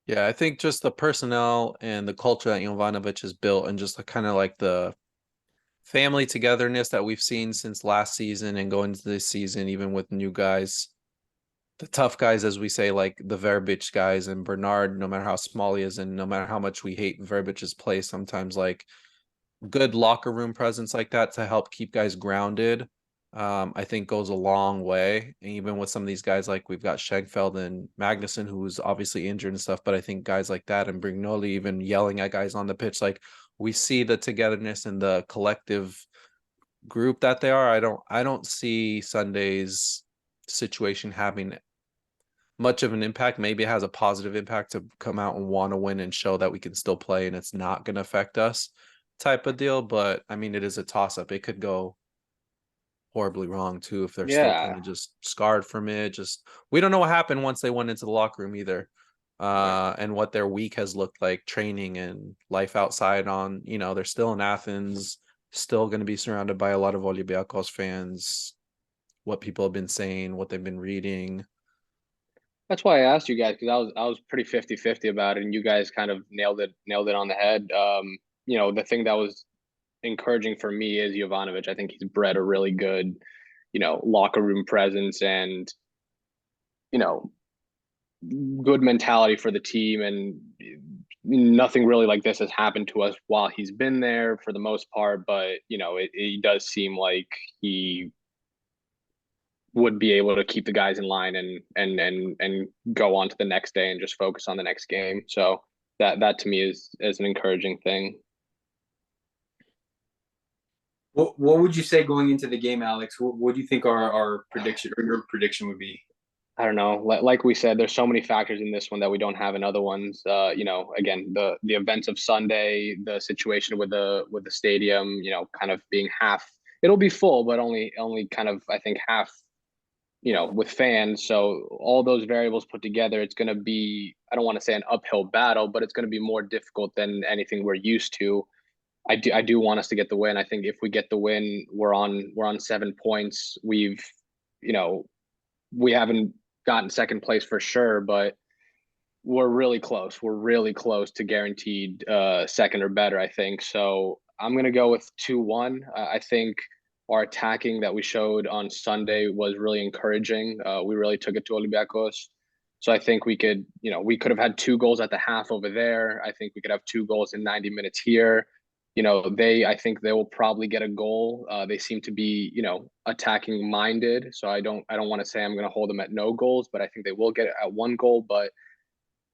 Yeah, I think just the personnel and the culture that Jovanovic has built, and just kind of like the family togetherness that we've seen since last season and going into this season, even with new guys, the tough guys, as we say, like the Verbic guys and Bernard, no matter how small he is and no matter how much we hate Verbic's play, sometimes like good locker room presence like that to help keep guys grounded, I think goes a long way. And even with some of these guys, like we've got Schenkfeld and Magnuson, who's obviously injured and stuff, but I think guys like that and Brignoli even yelling at guys on the pitch, like we see the togetherness and the collective group that they are. I don't see Sunday's situation having much of an impact. Maybe it has a positive impact to come out and want to win and show that we can still play and it's not going to affect us type of deal. But I mean, it is a toss up. It could go horribly wrong too if they're still kind Yeah. of just scarred from it. Just we don't know what happened once they went into the locker room either. And what their week has looked like, training and life outside on, they're still in Athens, still going to be surrounded by a lot of Olympiacos fans, what people have been saying, what they've been reading. That's why I asked you guys because I was pretty 50-50 about it, and you guys kind of nailed it on the head. The thing that was encouraging for me is Jovanovic. I think he's bred a really good, locker room presence and, you know, good mentality for the team. And nothing really like this has happened to us while he's been there for the most part. But, it does seem like he would be able to keep the guys in line and go on to the next day and just focus on the next game. So that to me is an encouraging thing. What would you say going into the game, Alex? What do you think our prediction or your prediction would be? I don't know. Like we said, there's so many factors in this one that we don't have in other ones. Again, the events of Sunday, the situation with the stadium, kind of being half. it'll be full, but only kind of I think half, with fans. So all those variables put together, it's going to be, I don't want to say an uphill battle, but it's going to be more difficult than anything we're used to. I do want us to get the win. I think if we get the win, we're on 7 points. You know, we haven't gotten second place for sure, but we're really close. We're really close to guaranteed second or better, I think. So I'm gonna go with 2-1. I think our attacking that we showed on Sunday was really encouraging. We really took it to Olympiacos. So I think we could have had 2 goals at the half over there. I think we could have 2 goals in 90 minutes here. I think they will probably get a goal. They seem to be, attacking minded. So I don't want to say I'm going to hold them at no goals, but I think they will get it at 1 goal. But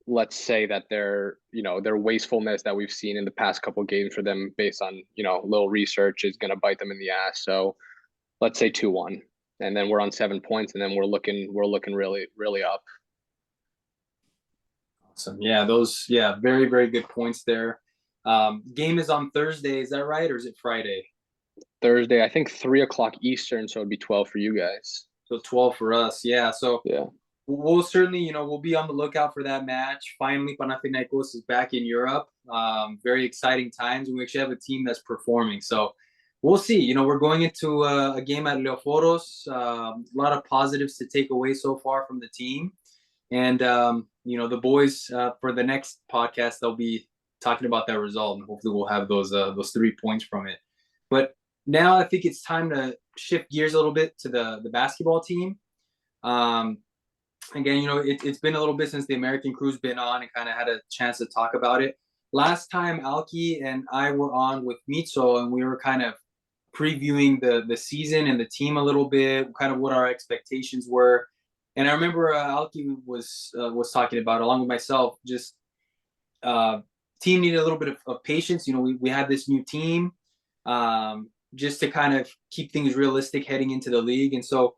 let's say that their wastefulness that we've seen in the past couple of games for them, based on little research, is going to bite them in the ass. So let's say 2-1, and then we're on 7 points, and then we're looking really really up. Awesome. Yeah, very, very good points there. Game is on Thursday, is that right? Or is it Friday? Thursday, I think 3 o'clock Eastern, so it'd be 12 for you guys. So 12 for us. Yeah. So Yeah. we'll certainly, we'll be on the lookout for that match. Finally, Panathinaikos is back in Europe. Very exciting times. We actually have a team that's performing. So we'll see. We're going into a game at Leoforos. A lot of positives to take away so far from the team. And, the boys, for the next podcast, they'll be talking about that result. And hopefully we'll have those 3 points from it. But now I think it's time to shift gears a little bit to the basketball team. Again, it's been a little bit since the American crew's been on and kind of had a chance to talk about it. Last time, Alki and I were on with Mitso, and we were kind of previewing the season and the team a little bit, kind of what our expectations were. And I remember Alki was talking about, along with myself, just team needed a little bit of patience. We had this new team, just to kind of keep things realistic heading into the league. And so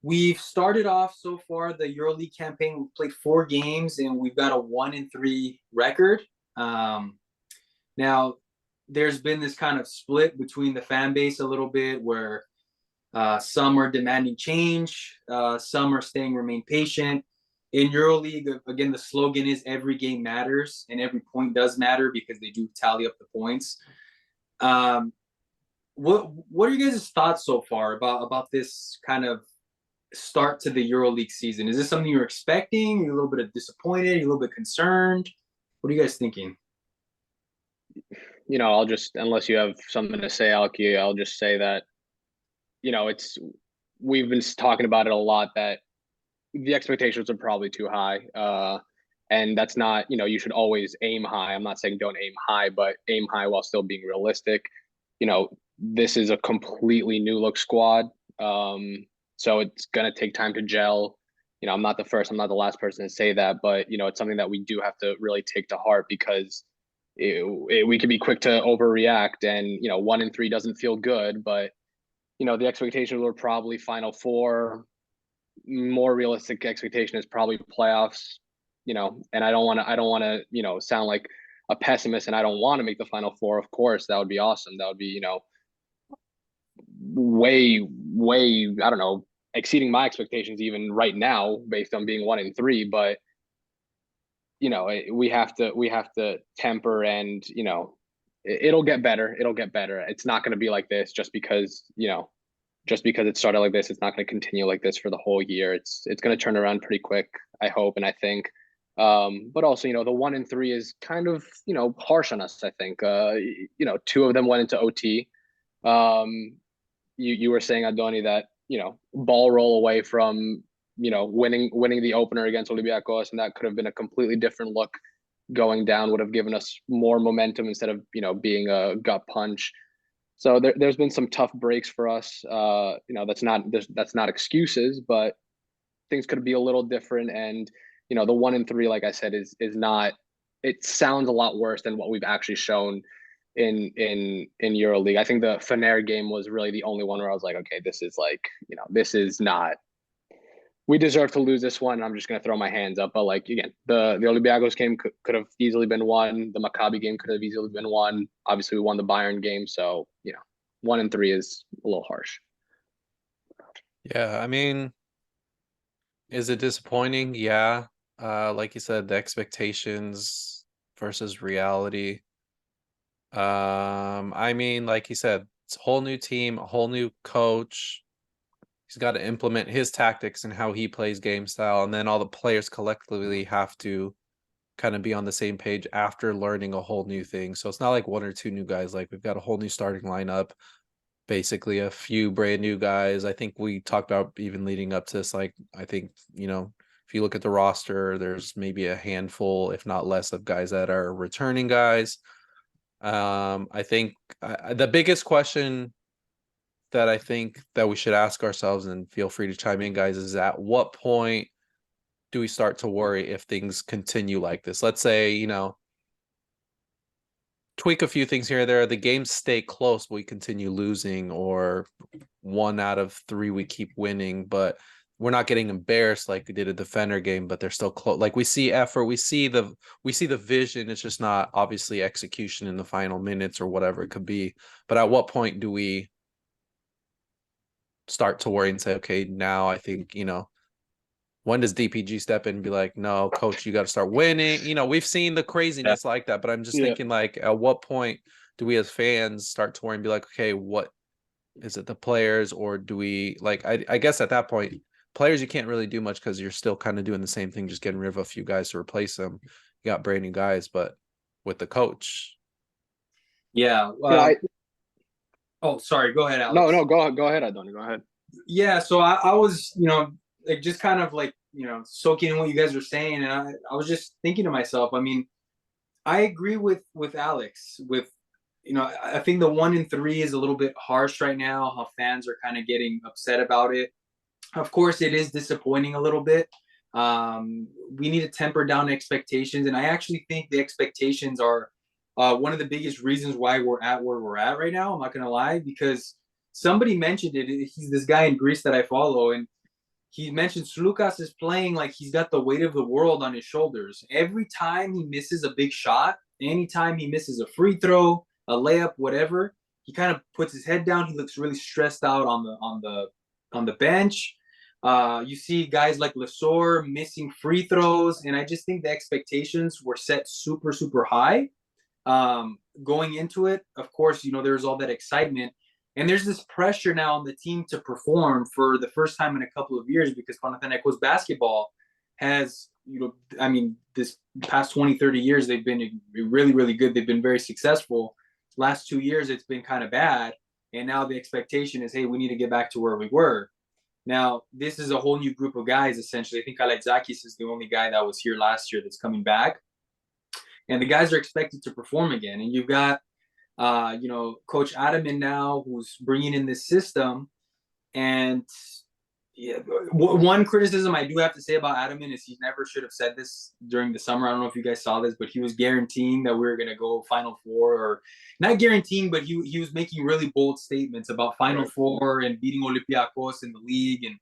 we've started off so far the EuroLeague campaign. We've played 4 games and we've got a 1-3 record. Now, there's been this kind of split between the fan base a little bit, where some are demanding change, some are saying remain patient. In EuroLeague, again, the slogan is every game matters, and every point does matter because they do tally up the points. What are you guys' thoughts so far about this kind of start to the EuroLeague season? Is this something you're expecting? Are you a little bit disappointed? Are you a little bit concerned? What are you guys thinking? I'll just, unless you have something to say, Alki, I'll just say that, we've been talking about it a lot, that the expectations are probably too high. And that's not, you should always aim high. I'm not saying don't aim high, but aim high while still being realistic. This is a completely new look squad. So it's going to take time to gel. I'm not the first, I'm not the last person to say that, but it's something that we do have to really take to heart, because we could be quick to overreact, and 1-3 doesn't feel good, but the expectations were probably Final Four. More realistic expectation is probably playoffs. And I don't want to sound like a pessimist, and I don't want to make the Final Four. Of course, that would be awesome. That would be way I don't know, exceeding my expectations even right now, based on being 1-3. But we have to temper, and it'll get better. It's not going to be like this just because it started like this. It's not going to continue like this for the whole year. It's going to turn around pretty quick, I hope and I think. But also, the 1-3 is kind of harsh on us, I think. 2 of them went into OT. You were saying, Antoni, that ball roll away from winning the opener against Olympiacos, and that could have been a completely different look going down, would have given us more momentum instead of being a gut punch. So there's been some tough breaks for us. That's not excuses, but things could be a little different. And the 1-3, like I said, is not. It sounds a lot worse than what we've actually shown in EuroLeague. I think the Fener game was really the only one where I was like, okay, this is not. We deserve to lose this one. I'm just going to throw my hands up. But again, the Olympiacos game could have easily been won. The Maccabi game could have easily been won. Obviously, we won the Bayern game. So, 1-3 is a little harsh. Yeah, I mean, is it disappointing? Yeah. Like you said, the expectations versus reality. I mean, like you said, it's a whole new team, a whole new coach. He's got to implement his tactics and how he plays game style, and then all the players collectively have to kind of be on the same page after learning a whole new thing. So it's not like one or two new guys. Like we've got a whole new starting lineup, basically a few brand new guys. I think we talked about even leading up to this. Like I think if you look at the roster, there's maybe a handful, if not less, of guys that are returning guys. I think the biggest question that I think that we should ask ourselves, and feel free to chime in, guys, is at what point do we start to worry if things continue like this? Let's say, tweak a few things here or there. The games stay close, but we continue losing, or 1 out of 3 we keep winning, but we're not getting embarrassed like we did a defender game, but they're still close. Like we see effort, we see the vision. It's just not obviously execution in the final minutes or whatever it could be. But at what point do we start to worry and say, okay, now I think, when does DPG step in and be like, no, coach, you got to start winning? We've seen the craziness like that, but I'm just thinking, like, at what point do we as fans start to worry and be like, okay, what is it, the players, or do we, like, I guess at that point, players, you can't really do much because you're still kind of doing the same thing, just getting rid of a few guys to replace them. You got brand new guys, but with the coach. Yeah. Oh, sorry. Go ahead, No, Alex. no, go ahead, Antoni, go ahead. Yeah. So I was, like just kind of like, soaking in what you guys were saying. And I was just thinking to myself, I mean, I agree with Alex with, I think the 1-3 is a little bit harsh right now, how fans are kind of getting upset about it. Of course, it is disappointing a little bit. We need to temper down expectations. And I actually think the expectations are one of the biggest reasons why we're at where we're at right now. I'm not going to lie, because somebody mentioned it. He's this guy in Greece that I follow, and he mentioned Lucas is playing like he's got the weight of the world on his shoulders. Every time he misses a big shot, anytime he misses a free throw, a layup, whatever, he kind of puts his head down. He looks really stressed out on the bench. You see guys like Lesor missing free throws, and I just think the expectations were set super, super high going into it. Of course, there's all that excitement, and there's this pressure now on the team to perform for the first time in a couple of years, because Panathinaikos basketball has, I mean, this past 20, 30 years, they've been really, really good. They've been very successful. Last 2 years, it's been kind of bad. And now the expectation is, hey, we need to get back to where we were. Now, this is a whole new group of guys, essentially. I think Alexakis is the only guy that was here last year that's coming back. And the guys are expected to perform again. And you've got, Coach Adaman now, who's bringing in this system. And yeah, one criticism I do have to say about Adaman is he never should have said this during the summer. I don't know if you guys saw this, but he was guaranteeing that we were going to go Final Four, or not guaranteeing, but he was making really bold statements about Final Four and beating Olympiacos in the league. And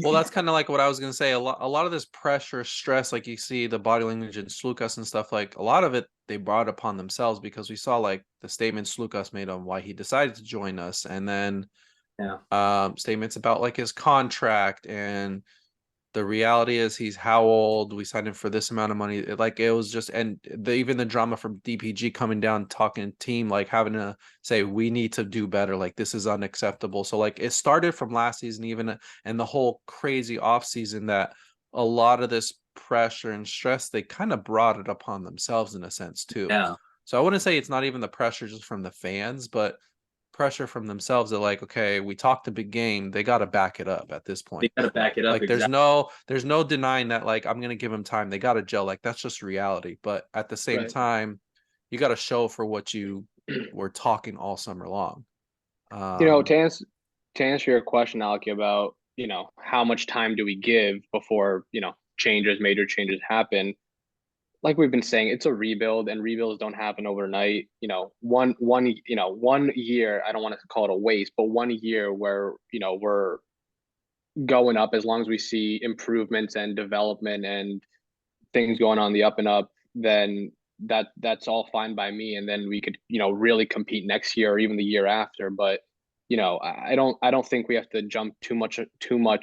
Well, that's kind of like what I was going to say. A lot of this pressure, stress, like you see the body language in Slukas and stuff, like a lot of it they brought upon themselves, because we saw like the statement Slukas made on why he decided to join us, and then statements about like his contract, and the reality is he's how old, we signed him for this amount of money. It was just, and even the drama from DPG coming down, talking team, like having to say, we need to do better. Like, this is unacceptable. So like it started from last season, even, and the whole crazy off season, that a lot of this pressure and stress, they kind of brought it upon themselves in a sense too. yeah, So I wouldn't say it's not even the pressure just from the fans, but pressure from themselves. They're like, okay, we talked a big game. They got to back it up at this point. they got to back it up. Like Exactly. there's no denying that, like, I'm gonna give him time. They got to gel. Like, that's just reality. But at the same time, you got to show for what you were talking all summer long. To answer your question, Alki, about how much time do we give before major changes happen? Like we've been saying, it's a rebuild, and rebuilds don't happen overnight. One year, I don't want to call it a waste, but 1 year where we're going up, as long as we see improvements and development and things going on the up and up, then that's all fine by me. And then we could, really compete next year or even the year after. But, I don't think we have to jump too much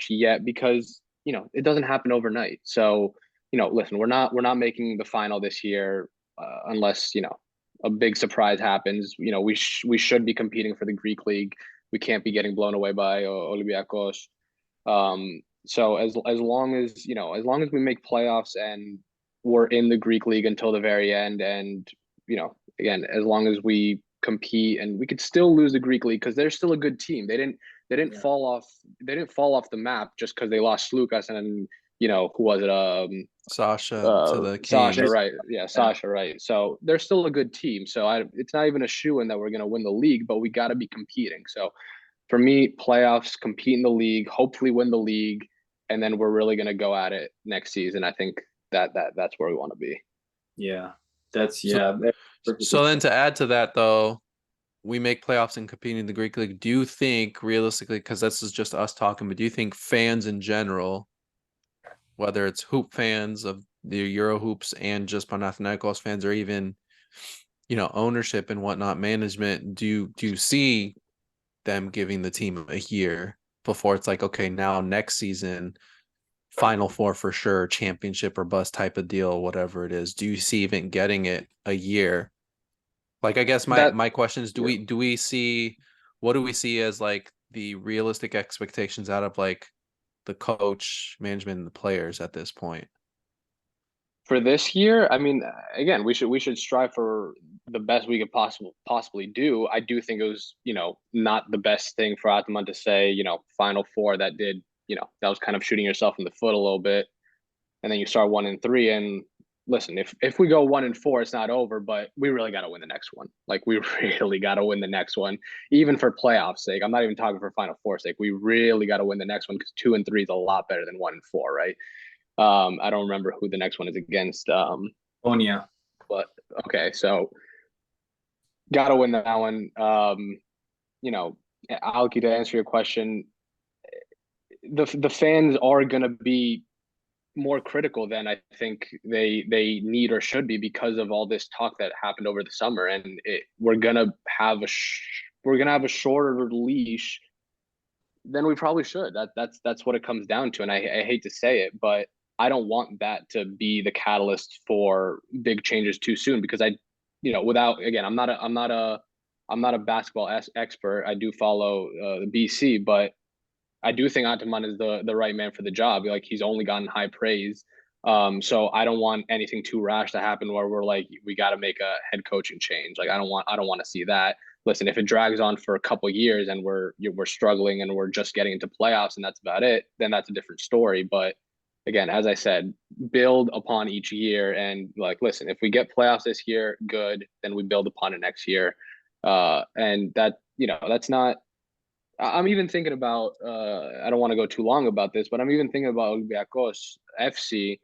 yet because, it doesn't happen overnight. So, listen, we're not making the final this year unless, a big surprise happens. We should be competing for the Greek league. We can't be getting blown away by Olympiacos. So as long as we make playoffs and we're in the Greek league until the very end, and again, as long as we compete, and we could still lose the Greek league because they're still a good team. They didn't Yeah. fall off. They didn't fall off the map just because they lost Lucas and who was it? Sasha to the Sasha, Canes. right? Yeah, Sasha, right. So they're still a good team. So it's not even a shoo-in that we're going to win the league, but we got to be competing. So for me, playoffs, compete in the league, hopefully win the league, and then we're really going to go at it next season. I think that's where we want to be. Yeah. So, so then to add to that though, we make playoffs and compete in the Greek league. Do you think realistically, because this is just us talking, but do you think fans in general, whether it's hoop fans of the Euro hoops and just Panathinaikos fans, or even ownership and whatnot, management, do you see them giving the team a year before it's like, okay, now next season, Final Four for sure, championship or bust type of deal, whatever it is? Do you see even getting it a year? Like, I guess my That my question is, do yeah. we see, what do we see as like the realistic expectations out of like the coach, management, and the players at this point? For this year, I mean, again, we should strive for the best we could possibly do. I do think it was, not the best thing for Ataman to say, Final Four. That was kind of shooting yourself in the foot a little bit. And then you start 1-3. And listen, if we go 1-4, it's not over, but we really got to win the next one. Like, we really got to win the next one, even for playoff sake. I'm not even talking for Final Four sake. We really got to win the next one because 2-3 is a lot better than 1-4, right? I don't remember who the next one is against. Onia. But okay, so gotta win that one. Alki, to answer your question, the fans are gonna be more critical than I think they need or should be because of all this talk that happened over the summer, and we're gonna have a shorter leash than we probably should. That's what it comes down to, and I hate to say it, but I don't want that to be the catalyst for big changes too soon because without, again, I'm not a basketball expert. I do follow the BC, but I do think Ataman is the right man for the job. Like, he's only gotten high praise. So I don't want anything too rash to happen where we're like, we got to make a head coaching change. Like, I don't want to see that. Listen, if it drags on for a couple of years and we're struggling and we're just getting into playoffs and that's about it, then that's a different story. But again, as I said, build upon each year and, like, listen, if we get playoffs this year, good, then we build upon it next year. And that's not. I'm even thinking about. I don't want to go too long about this, but I'm even thinking about Olympiacos FC.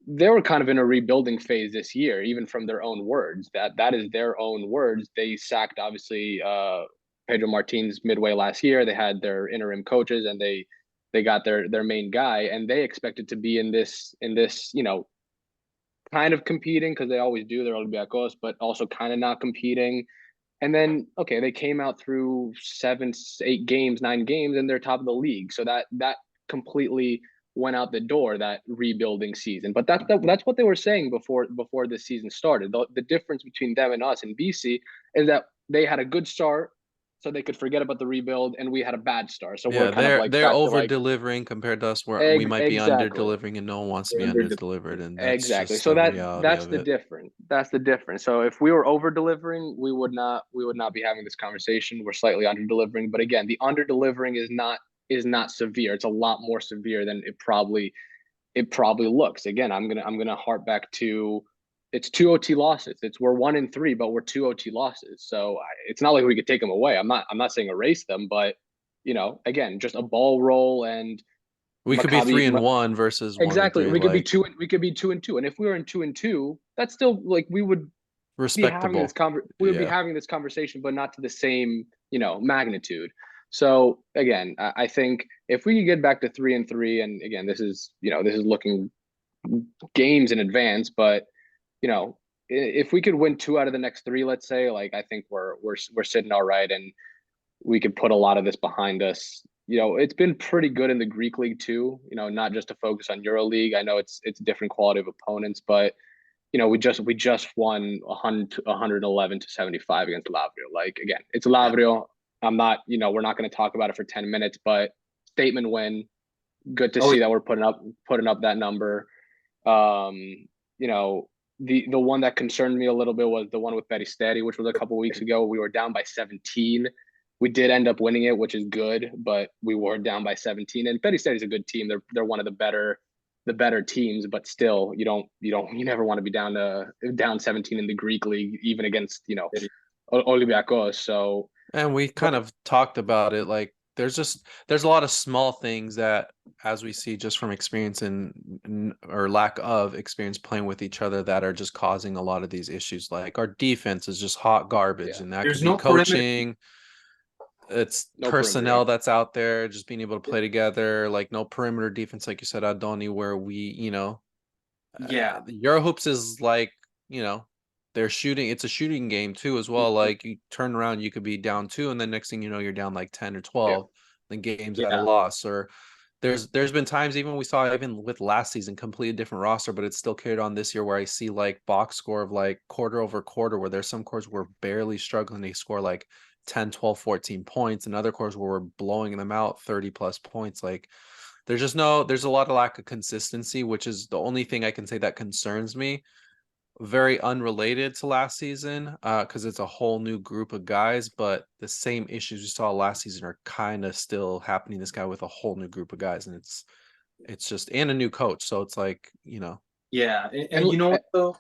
They were kind of in a rebuilding phase this year, even from their own words. That is their own words. They sacked, obviously, Pedro Martins midway last year. They had their interim coaches, and they got their main guy, and they expected to be in this kind of competing because they always do. They're Olympiacos, but also kind of not competing. And then, okay, they came out through 7, 8 games, 9 games, and they're top of the league. So that completely went out the door, that rebuilding season. But that's what they were saying before this season started. The difference between them and us in BC is that they had a good start, so they could forget about the rebuild, and we had a bad start. So we're Yeah, kind of like they're back to over like delivering compared to us, where we might be under exactly. delivering and no one wants to We're be under under the delivered, and that's Exactly. just So the reality that's of the it. difference. That's the difference. So if we were over delivering, we would not be having this conversation. We're slightly under delivering, but again, the under delivering is not severe. It's a lot more severe than it probably looks. Again, I'm gonna harp back to, it's 2 OT losses. We're 1-3, but we're 2 OT losses. So it's not like we could take them away. I'm not saying erase them, but again, just a ball roll and We could be Maccabi. 3-1 versus one and Exactly. three, We could be like 2-2. And if we were in 2-2, that's still, like, we would be having this respectable. we would be Yeah. having this conversation, but not to the same, magnitude. So again, I think if we could get back to 3-3, and again, this is looking games in advance, but if we could win 2 out of the next 3, let's say, like I think we're sitting all right, and we could put a lot of this behind us. You know, it's been pretty good in the Greek league too. You know, not just to focus on Euro League. I know it's different quality of opponents, but you know, we just won 111 to 75 against Lavrio. Like again, it's Lavrio. I'm not, you know, we're not going to talk about it for 10 minutes, but statement win. Good to Oh, see that we're putting up that number. You know, the one that concerned me a little bit was the one with Peristeri, which was a couple weeks ago. We were down by 17. We did end up winning it, which is good, but we were down by 17. And Peristeri is a good team. They're one of the better teams, but still, you never want to be down 17 in the Greek league, even against, you know, Olympiacos. So And we kind of talked about it, like there's a lot of small things that, as we see just from experience and or lack of experience playing with each other, that are just causing a lot of these issues. Like our defense is just hot garbage, yeah, and that could there's be no perimeter. coaching. It's no personnel perimeter. that's out there just being able to play together, like no perimeter defense, like you said, Adoni, where we, Yeah. the Euro hoops is like, they're shooting. It's a shooting game too, as well. Like you turn around, you could be down 2, and then next thing you know, you're down like 10 or Yeah, 12. The game's at a Yeah. loss. Or there's been times, even we saw even with last season, completely different roster, but it's still carried on this year, where I see like box score of like quarter over quarter, where there's some quarters we're barely struggling to score like 10, 12, 14 points, and other quarters where we're blowing them out 30 plus points. Like there's a lot of lack of consistency, which is the only thing I can say that concerns me. Very unrelated to last season, because it's a whole new group of guys, but the same issues we saw last season are kind of still happening this guy with a whole new group of guys, and it's just, and a new coach, so it's like, Yeah. And, and and you know what though?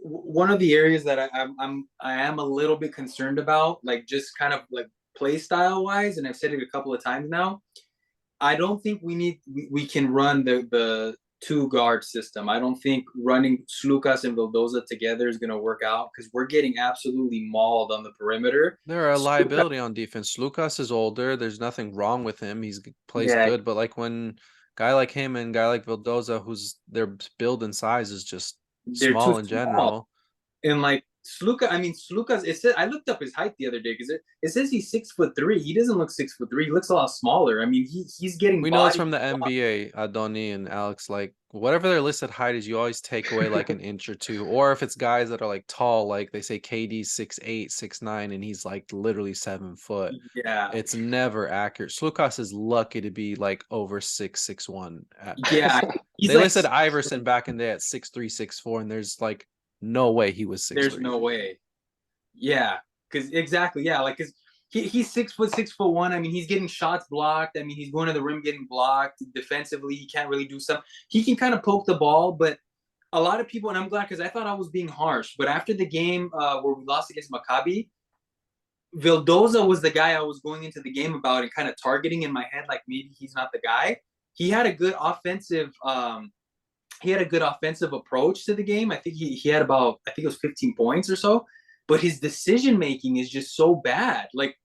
One of the areas that I am a little bit concerned about, like just kind of like play style wise, and I've said it a couple of times now. I don't think we can run the two guard system. I don't think running Slukas and Vildoza together is going to work out, because we're getting absolutely mauled on the perimeter. they're a Slukas, liability on defense. Lucas is older, there's nothing wrong with him, he's plays yeah, good, but like when guy like him and guy like Vildoza, who's their build and size is just they're too small in small. general. And like Slukas, it said, I looked up his height the other day, because it says he's 6'3". He doesn't look 6'3". He looks a lot smaller. I mean, he's getting We know it's body from the blocked. NBA, Adoni and Alex. Like whatever their listed height is, you always take away like an inch or two. Or if it's guys that are like tall, like they say KD 6'8", 6'9", and he's like literally 7 foot. Yeah, It's never accurate. Slukas is lucky to be like over 6'1" at yeah, best. he's They like, listed Iverson back in the day at 6'3", 6'4", and there's like no way he was there's 6'3". no way. Yeah, because exactly, yeah, like because he's 6', 6'1". I mean, he's getting shots blocked. I mean, he's going to the rim getting blocked. Defensively, he can't really do something. He can kind of poke the ball, but a lot of people, and I'm glad, because I thought I was being harsh. But after the game where we lost against Maccabi, Vildoza was the guy I was going into the game about and kind of targeting in my head, like maybe he's not the guy. He had a good offensive. He had a good offensive approach to the game. I think he had about, I think it was 15 points or so, but his decision making is just so bad. Like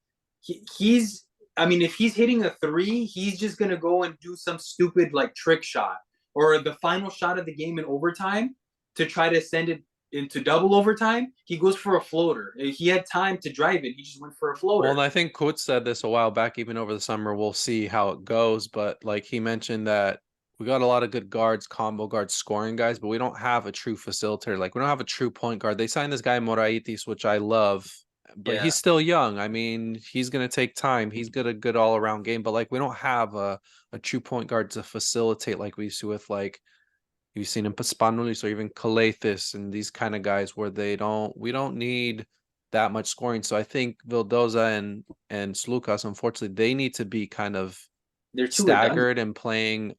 he's, I mean, if he's hitting a 3, he's just gonna go and do some stupid like trick shot, or the final shot of the game in overtime to try to send it into double overtime. He goes for a floater. He had time to drive it. He just went for a Well, floater. and I think Coach said this a while back, even over the summer. We'll see how it goes, but like he mentioned that we got a lot of good guards, combo guards, scoring guys, but we don't have a true facilitator. Like we don't have a true point guard. They signed this guy Moraitis, which I love, but Yeah, he's still young. I mean, he's gonna take time. He's got a good all around game, but like we don't have a true point guard to facilitate like we used to with like you've seen in Paspanulis or even Calathis and these kind of guys, where we don't need that much scoring. So I think Vildoza and Slukas, unfortunately, they need to be kind of they're too redundant. staggered and playing,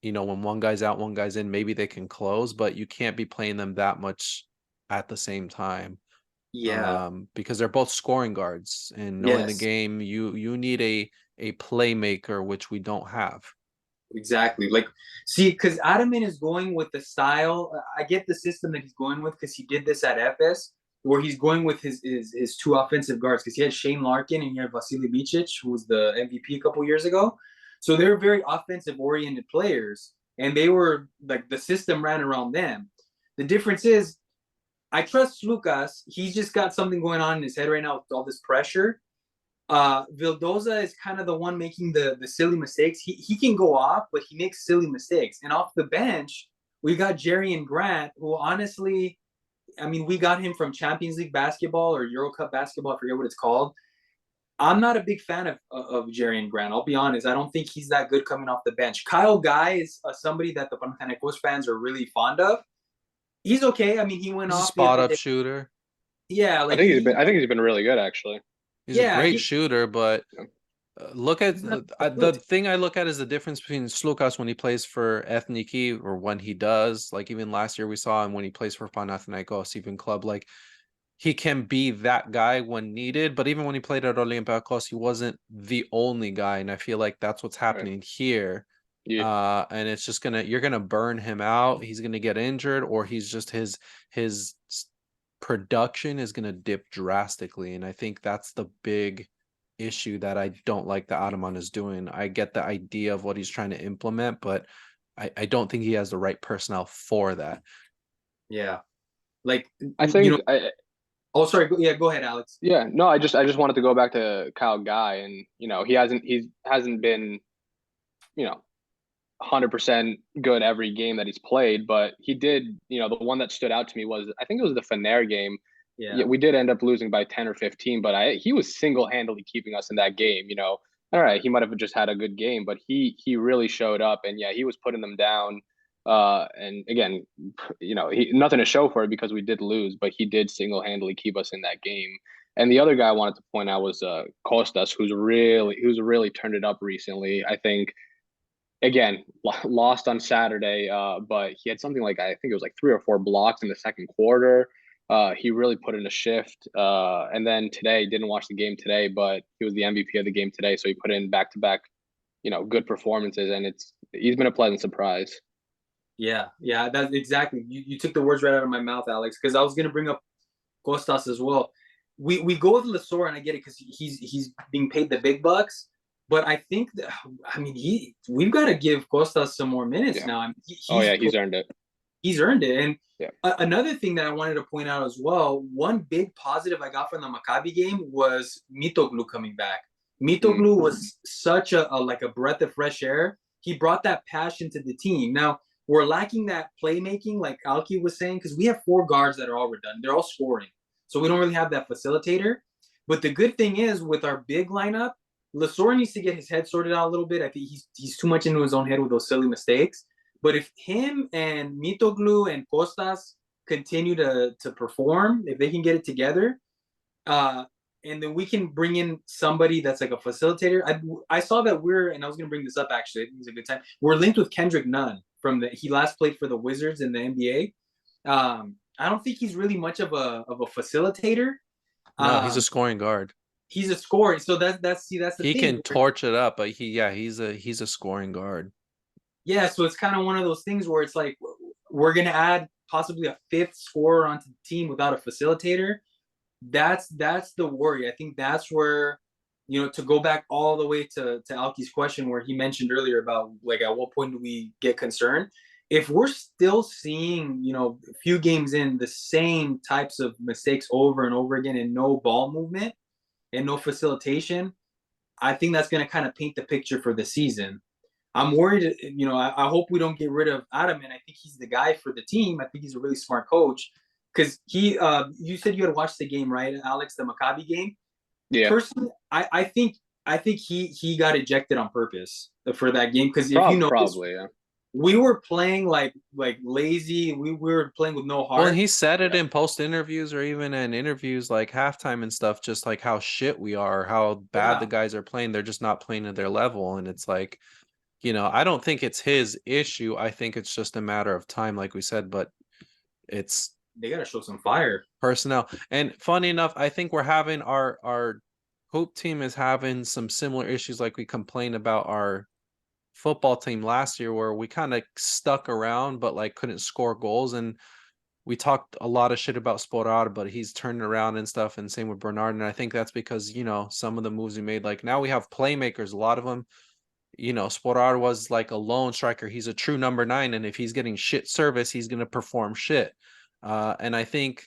when one guy's out, one guy's in, maybe they can close, but you can't be playing them that much at the same time. Yeah. Because they're both scoring guards, and knowing the Yes. game, you need a playmaker, which we don't have. Exactly. Like, see, because Ataman is going with the style. I get the system that he's going with, because he did this at FS, where he's going with his two offensive guards, because he had Shane Larkin and he had Vasily Micic, who was the MVP a couple years ago. So they're very offensive oriented players, and they were like the system ran around them. The difference is I trust Lucas. He's just got something going on in his head right now with all this pressure. Vildoza is kind of the one making the silly mistakes. He can go off, but he makes silly mistakes. And off the bench, we got Jerry and Grant, who honestly, I mean, we got him from Champions League basketball or Euro Cup basketball. I forget what it's called. I'm not a big fan of Jerry and Grant. I'll be honest. I don't think he's that good coming off the bench. Kyle Guy is somebody that the Panathinaikos fans are really fond of. He's okay. I mean, he went He's a off spot up shooter. Yeah, like I think he's been really good actually. He's a yeah, great shooter, but Yeah. look at he's not the thing I look at is the difference between Slukas when he plays for Ethniki or when he does. Like even last year we saw him when he plays for Panathinaikos, even club. Like he can be that guy when needed, but even when he played at Olympiacos, he wasn't the only guy, and I feel like that's what's happening here. Yeah. And it's just you're gonna burn him out. He's gonna get injured, or he's just his production is gonna dip drastically, and I think that's the big issue that I don't like that Ataman is doing. I get the idea of what he's trying to implement, but I don't think he has the right personnel for that. Yeah, like I you think know. Oh, sorry. Yeah, go ahead, Alex. yeah, no, I just wanted to go back to Kyle Guy, and he hasn't been, you know, 100% good every game that he's played, but he did, the one that stood out to me was, I think it was the Fener game. Yeah, Yeah, we did end up losing by 10 or 15, but he was single-handedly keeping us in that game. All right, he might have just had a good game, but he really showed up, and yeah, he was putting them down. And again, nothing to show for it because we did lose, but he did single-handedly keep us in that game. And the other guy I wanted to point out was Costas, who's really turned it up recently. I think again lost on Saturday, but he had something like, I think it was like 3 or 4 blocks in the second quarter. He really put in a shift, and then today didn't watch the game today, but he was the MVP of the game today, so he put in back to back, good performances, and he's been a pleasant surprise. yeah. That's exactly. You took the words right out of my mouth, Alex, because I was gonna bring up Costas as well. We go with Lesor, and I get it because he's being paid the big bucks. But I think that, I mean, we've got to give Costas some more minutes Yeah. now. I mean, Oh yeah, he's earned it. he's earned it. And Yeah. Another thing that I wanted to point out as well, one big positive I got from the Maccabi game was Mitoglu coming back. Mitoglu was such a like a breath of fresh air. He brought that passion to the team. Now we're lacking that playmaking, like Alki was saying, because we have 4 guards that are all redundant. They're all scoring, so we don't really have that facilitator. But the good thing is with our big lineup, Lesor needs to get his head sorted out a little bit. I think he's too much into his own head with those silly mistakes. But if him and Mitoglu and Costas continue to perform, if they can get it together, and then we can bring in somebody that's like a facilitator. I saw that and I was going to bring this up actually. I think it's a good time. We're linked with Kendrick Nunn he last played for the Wizards in the NBA. I don't think he's really much of a facilitator. No, he's a scoring guard. He's a scorer, so that's the He thing. can torch it up, but he's a scoring guard. Yeah, so it's kind of one of those things where it's like we're gonna add possibly a 5th scorer onto the team without a facilitator. That's the worry. I think that's where, to go back all the way to Alki's question where he mentioned earlier about like at what point do we get concerned? If we're still seeing, a few games in the same types of mistakes over and over again and no ball movement and no facilitation, I think that's going to kind of paint the picture for the season. I'm worried, I hope we don't get rid of Adam, and I think he's the guy for the team. I think he's a really smart coach because you said you had watched the game, right, Alex, the Maccabi game? Yeah. Personally, I think he got ejected on purpose for that game because if you know, probably, yeah. We were playing like lazy. We were playing with no heart. Well, and he said it in post interviews or even in interviews like halftime and stuff, just like how shit we are, how bad the guys are playing. They're just not playing at their level. And it's like, I don't think it's his issue. I think it's just a matter of time, like we said, but they got to show some fire. Personnel. And funny enough, I think we're having our hoop team is having some similar issues like we complained about our football team last year where we kind of stuck around but like couldn't score goals, and we talked a lot of shit about Sporar, but he's turned around and stuff, and same with Bernard. And I think that's because some of the moves we made, like now we have playmakers, a lot of them. Sporar was like a lone striker. He's a true number 9, and if he's getting shit service, he's going to perform shit. And I think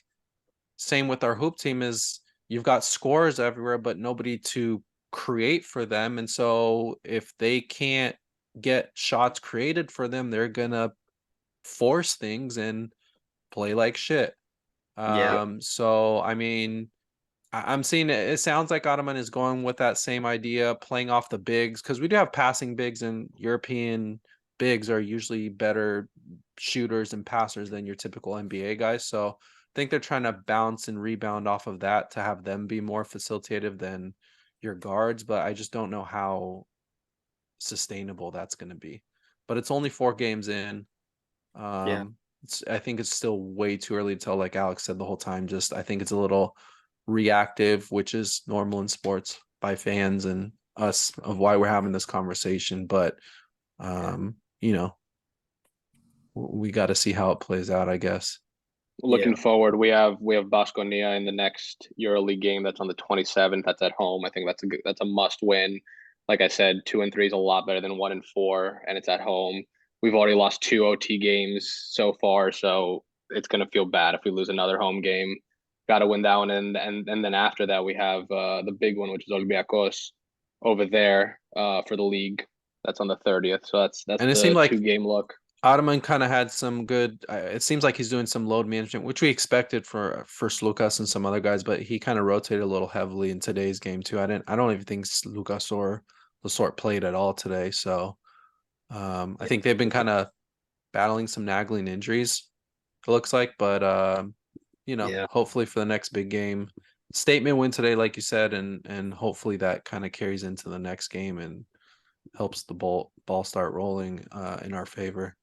same with our hoop team is you've got scorers everywhere, but nobody to create for them. And so if they can't get shots created for them, they're gonna force things and play like shit. Yeah. So I mean, I'm seeing it. It sounds like Ottoman is going with that same idea, playing off the bigs, because we do have passing bigs, and European bigs are usually better shooters and passers than your typical NBA guys. So I think they're trying to bounce and rebound off of that to have them be more facilitative than your guards. But I just don't know how sustainable that's going to be. But it's only 4 games in. Yeah. I think it's still way too early to tell, like Alex said the whole time. Just I think it's a little reactive, which is normal in sports by fans and us of why we're having this conversation. But you know, we got to see how it plays out, I guess. Looking Yeah. forward, we have Baskonia in the next EuroLeague game. That's on the 27th. That's at home. I think that's a must win. Like I said, 2-3 is a lot better than 1-4, and it's at home. We've already lost 2 OT games so far, so it's gonna feel bad if we lose another home game. Got to win that one, and then after that we have the big one, which is Olympiacos over there for the league. That's on the 30th. So that's And it seemed the like 2 game look. Ottoman kind of had some good. It seems like he's doing some load management, which we expected for Lucas and some other guys, but he kind of rotated a little heavily in today's game too. I don't even think Lucas or Lasort played at all today. So I think they've been kind of battling some nagging injuries. It looks like, but Yeah. hopefully for the next big game, statement win today, like you said, and hopefully that kind of carries into the next game and helps the ball start rolling in our favor.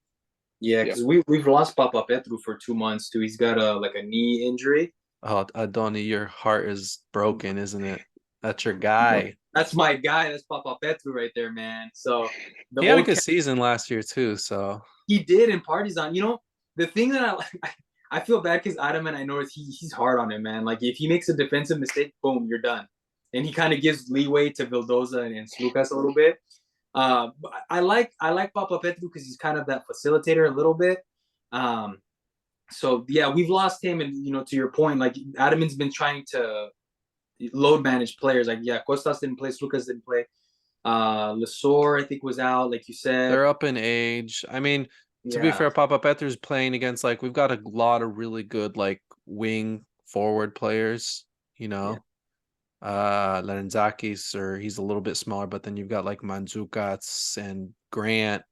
Yeah, Yep. because we've lost Papa Petru for 2 months too. He's got a knee injury. Oh, Adoni, your heart is broken, isn't it? That's your guy. That's my guy. That's Papa Petru right there, man. So the He had a old good season last year too. So he did in Partizan. The thing that I feel bad because Adam and I know he's hard on him, man. Like if he makes a defensive mistake, boom, you're done. And he kind of gives leeway to Vildoza and Slukas a little bit. I like Papa Petru because he's kind of that facilitator a little bit. So yeah, we've lost him, and to your point, like Adaman's been trying to load manage players. Like yeah, Costas didn't play, Slukas didn't play. Lesor I think was out, like you said. they're up in age. I mean, to be Yeah, fair, Papa Petru's playing against like we've got a lot of really good like wing forward players, you yeah. know. Lorenzakis, or he's a little bit smaller, but then you've got like Manzukats and Grant.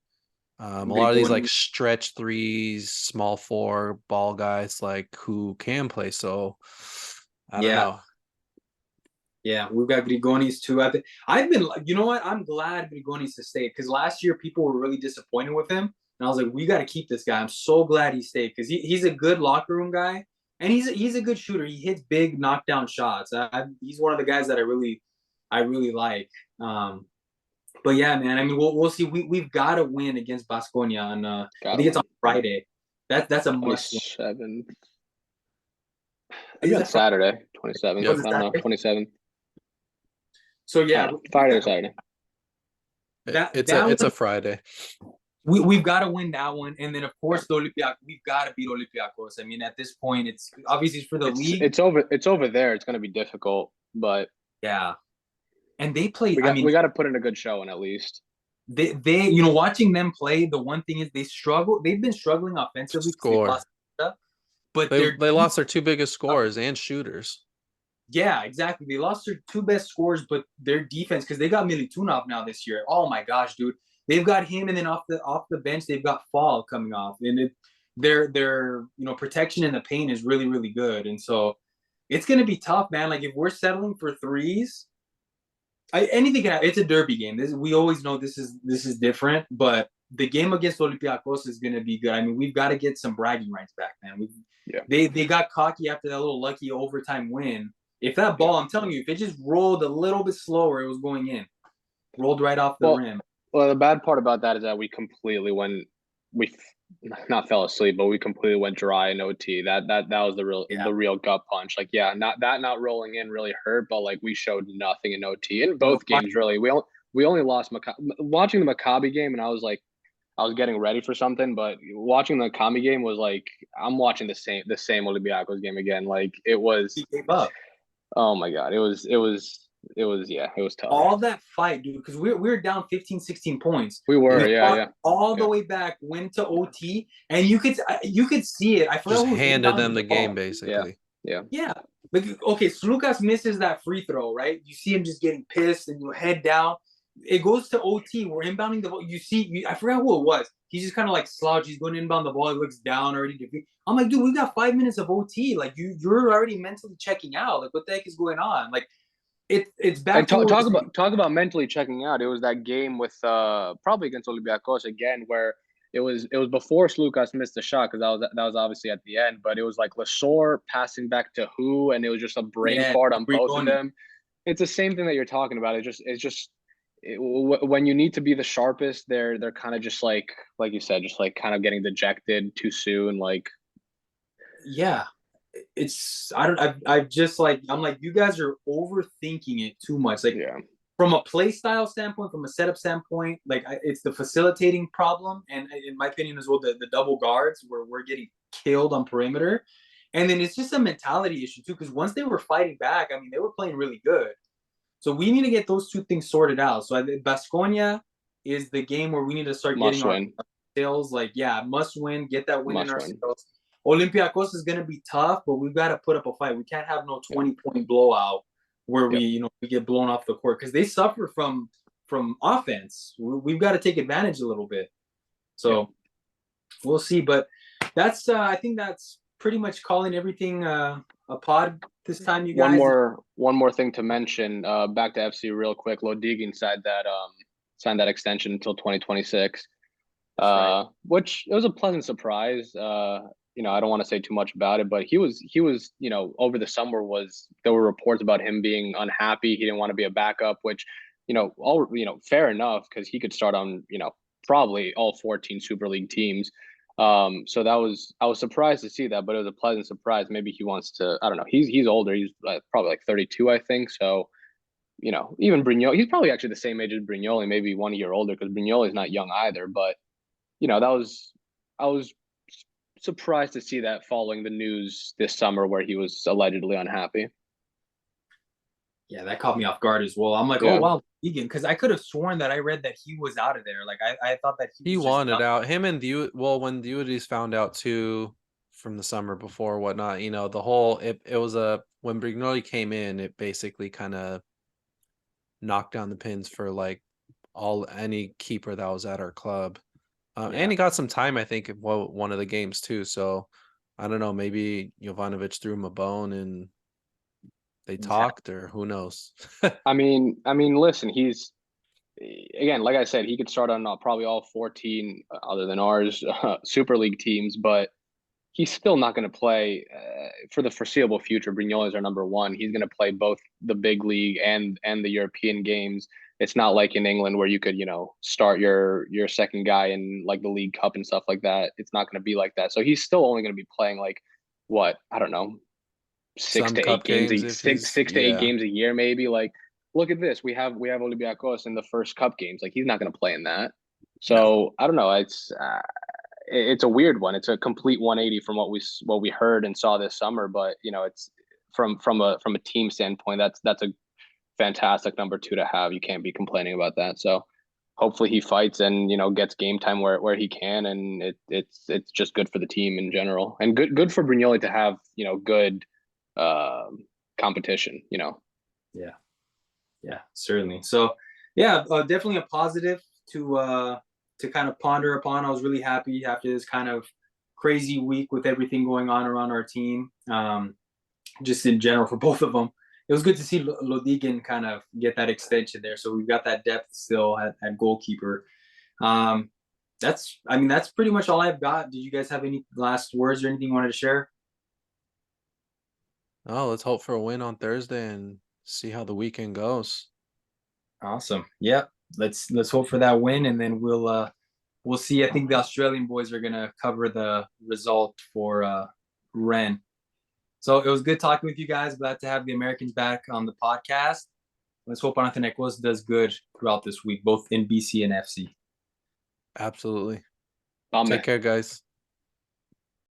A lot of these like Grigoni. stretch threes, small four ball guys like who can play. So I don't Yeah, know. yeah. We've got Grigonis too. I've been like, you know what? I'm glad Grigonis has stayed because last year people were really disappointed with him, and I was like, we got to keep this guy. I'm so glad he stayed because he's a good locker room guy, and he's a good shooter. He hits big knockdown shots. He's one of the guys that I really like. But yeah, man. I mean, we'll see. We've got to win against Baskonia on. I Gotta think it's on win. Friday. That's a must win. 27th. Maybe Is on that Friday? Saturday, 27th. Yep. Was it I don't know, Saturday? 27th. So I yeah, don't know, Friday or Saturday. It's a one Friday. we've got to win that one, and then of course the Olympiacos. We've got to beat Olympiacos. I mean, at this point, it's obviously for the It's league. it's over. It's over there. It's gonna be difficult, but Yeah, and they played. we I got mean, we got to put in a good showing at least. they watching them play. The one thing is they struggle. They've been struggling offensively because they've Score. lost stuff, but They lost their 2 biggest scorers and shooters. yeah, exactly. They lost their 2 best scorers, but their defense because they got Militunov now this year. Oh my gosh, dude, they've got him, and then off the bench they've got Fall coming off, and their protection in the paint is really really good, and so it's gonna be tough, man. Like if we're settling for threes, anything can happen. It's a derby game. We always know this is different, but the game against Olympiacos is gonna be good. I mean, we've got to get some bragging rights back, man. Yeah. They got cocky after that little lucky overtime win. If that ball, I'm telling you, if it just rolled a little bit slower, it was going in. Rolled right off the Well, rim. well, the bad part about that is that we not fell asleep, but we completely went dry in OT. That was Yeah. the real gut punch. Like, yeah, not rolling in really hurt, but like we showed nothing in OT in No, both games. Really, we only lost watching the Maccabi game, and I was like, I was getting ready for something, but watching the Kami game was like I'm watching the same Olympiacos game again. Like it was, He gave up. oh my God, yeah, it was tough. All that fight, dude, because we were down 15, 16 points. We were, We yeah, fought yeah, all the yeah. way back, went to OT, and you could see it. I Just forgot who was handed inbounding them the the game ball. Yeah, basically. yeah. Yeah. Like, okay, so Lucas misses that free throw, right? You see him just getting pissed and you head down. It goes to OT. We're inbounding the ball. I forgot who it was. He's just kind of like slouch. He's going to inbound the ball. He looks down already. I'm like, dude, we got 5 minutes of OT. Like, you're already mentally checking out. Like, what the heck is going on? Like, it's back And to what talk we're about talk about mentally checking out. It was that game with probably against Olympiacos again, where it was before Slukas missed the shot because that was obviously at the end, but it was like Lesor passing back to who, and it was just a brain yeah, fart on both of Brignoni. them. It's the same thing that you're talking about. When you need to be the sharpest, they're kind of just like you said, just like kind of getting dejected too soon. Like Yeah. It's I don't I've just like I'm like you guys are overthinking it too much. Like yeah, from a play style standpoint, from a setup standpoint, like it's the facilitating problem, and in my opinion as well, the double guards where we're getting killed on perimeter, and then it's just a mentality issue too. Because once they were fighting back, I mean, they were playing really good. So we need to get those two things sorted out. So I think Basconia is the game where we need to start getting must our win, sales. Like, yeah, must win, get that win in must our win. sales. Olympiacos is going to be tough, but we've got to put up a fight. We can't have no Yep, 20-point blowout where yep, we get blown off the court because they suffer from offense. We've got to take advantage a little bit. yep. So we'll see. But that's I think that's pretty much calling everything a pod this time, you One guys. more thing to mention. Back to FC real quick. Lodegin signed that extension until 2026. Right. Which it was a pleasant surprise. I don't want to say too much about it, but he was, over the summer there were reports about him being unhappy. He didn't want to be a backup, which, fair enough because he could start on, probably all 14 Super League teams. So I was surprised to see that, but it was a pleasant surprise. Maybe he wants to, I don't know. He's older. He's probably like 32, I think. So, even Brignoli, he's probably actually the same age as Brignoli, maybe 1 year older because Brignoli's not young either. But I was surprised to see that following the news this summer where he was allegedly unhappy. Yeah, that caught me off guard as well. I'm like, oh Yeah. wow, Egan, because I could have sworn that I read that he was out of there. Like I thought that he He was just wanted done. out. Him and when Diudes found out too from the summer before whatnot, the whole it was when Brignoli came in, it basically kind of knocked down the pins for like any keeper that was at our club. And Yeah, he got some time, I think, in one of the games too. So I don't know, maybe Jovanovic threw him a bone and they exactly. talked, or who knows. Listen, he's again, like I said, he could start on probably all 14 other than ours Super League teams, but he's still not going to play for the foreseeable future. Brignoli is our number one. He's going to play both the big league and the European games. It's not like in England where you could, start your second guy in like the League Cup and stuff like that. It's not going to be like that. So he's still only going to be playing like what, I don't know, six Some to eight cup games games a if six he's six to eight yeah. games a year maybe. Like look at this. We have Olympiacos in the first cup games. Like he's not going to play in that. No. So I don't know. It's a weird one. It's a complete 180 from what we heard and saw this summer. But it's from a team standpoint, that's a fantastic number two to have. You can't be complaining about that. So hopefully he fights and gets game time where he can, and it's just good for the team in general, and good for Brignoli to have good competition. Yeah, yeah, certainly. So yeah, definitely a positive to kind of ponder upon. I was really happy after this kind of crazy week with everything going on around our team. Just in general for both of them. It was good to see Lodigan kind of get that extension there. So we've got that depth still at goalkeeper. That's pretty much all I've got. Did you guys have any last words or anything you wanted to share? Oh, let's hope for a win on Thursday and see how the weekend goes. Awesome. Yep. Let's hope for that win, and then we'll see. I think the Australian boys are gonna cover the result for Rennes. So it was good talking with you guys. Glad to have the Americans back on the podcast. Let's hope Panathinaikos does good throughout this week, both in BC and FC. Absolutely. Bye, Take care, guys.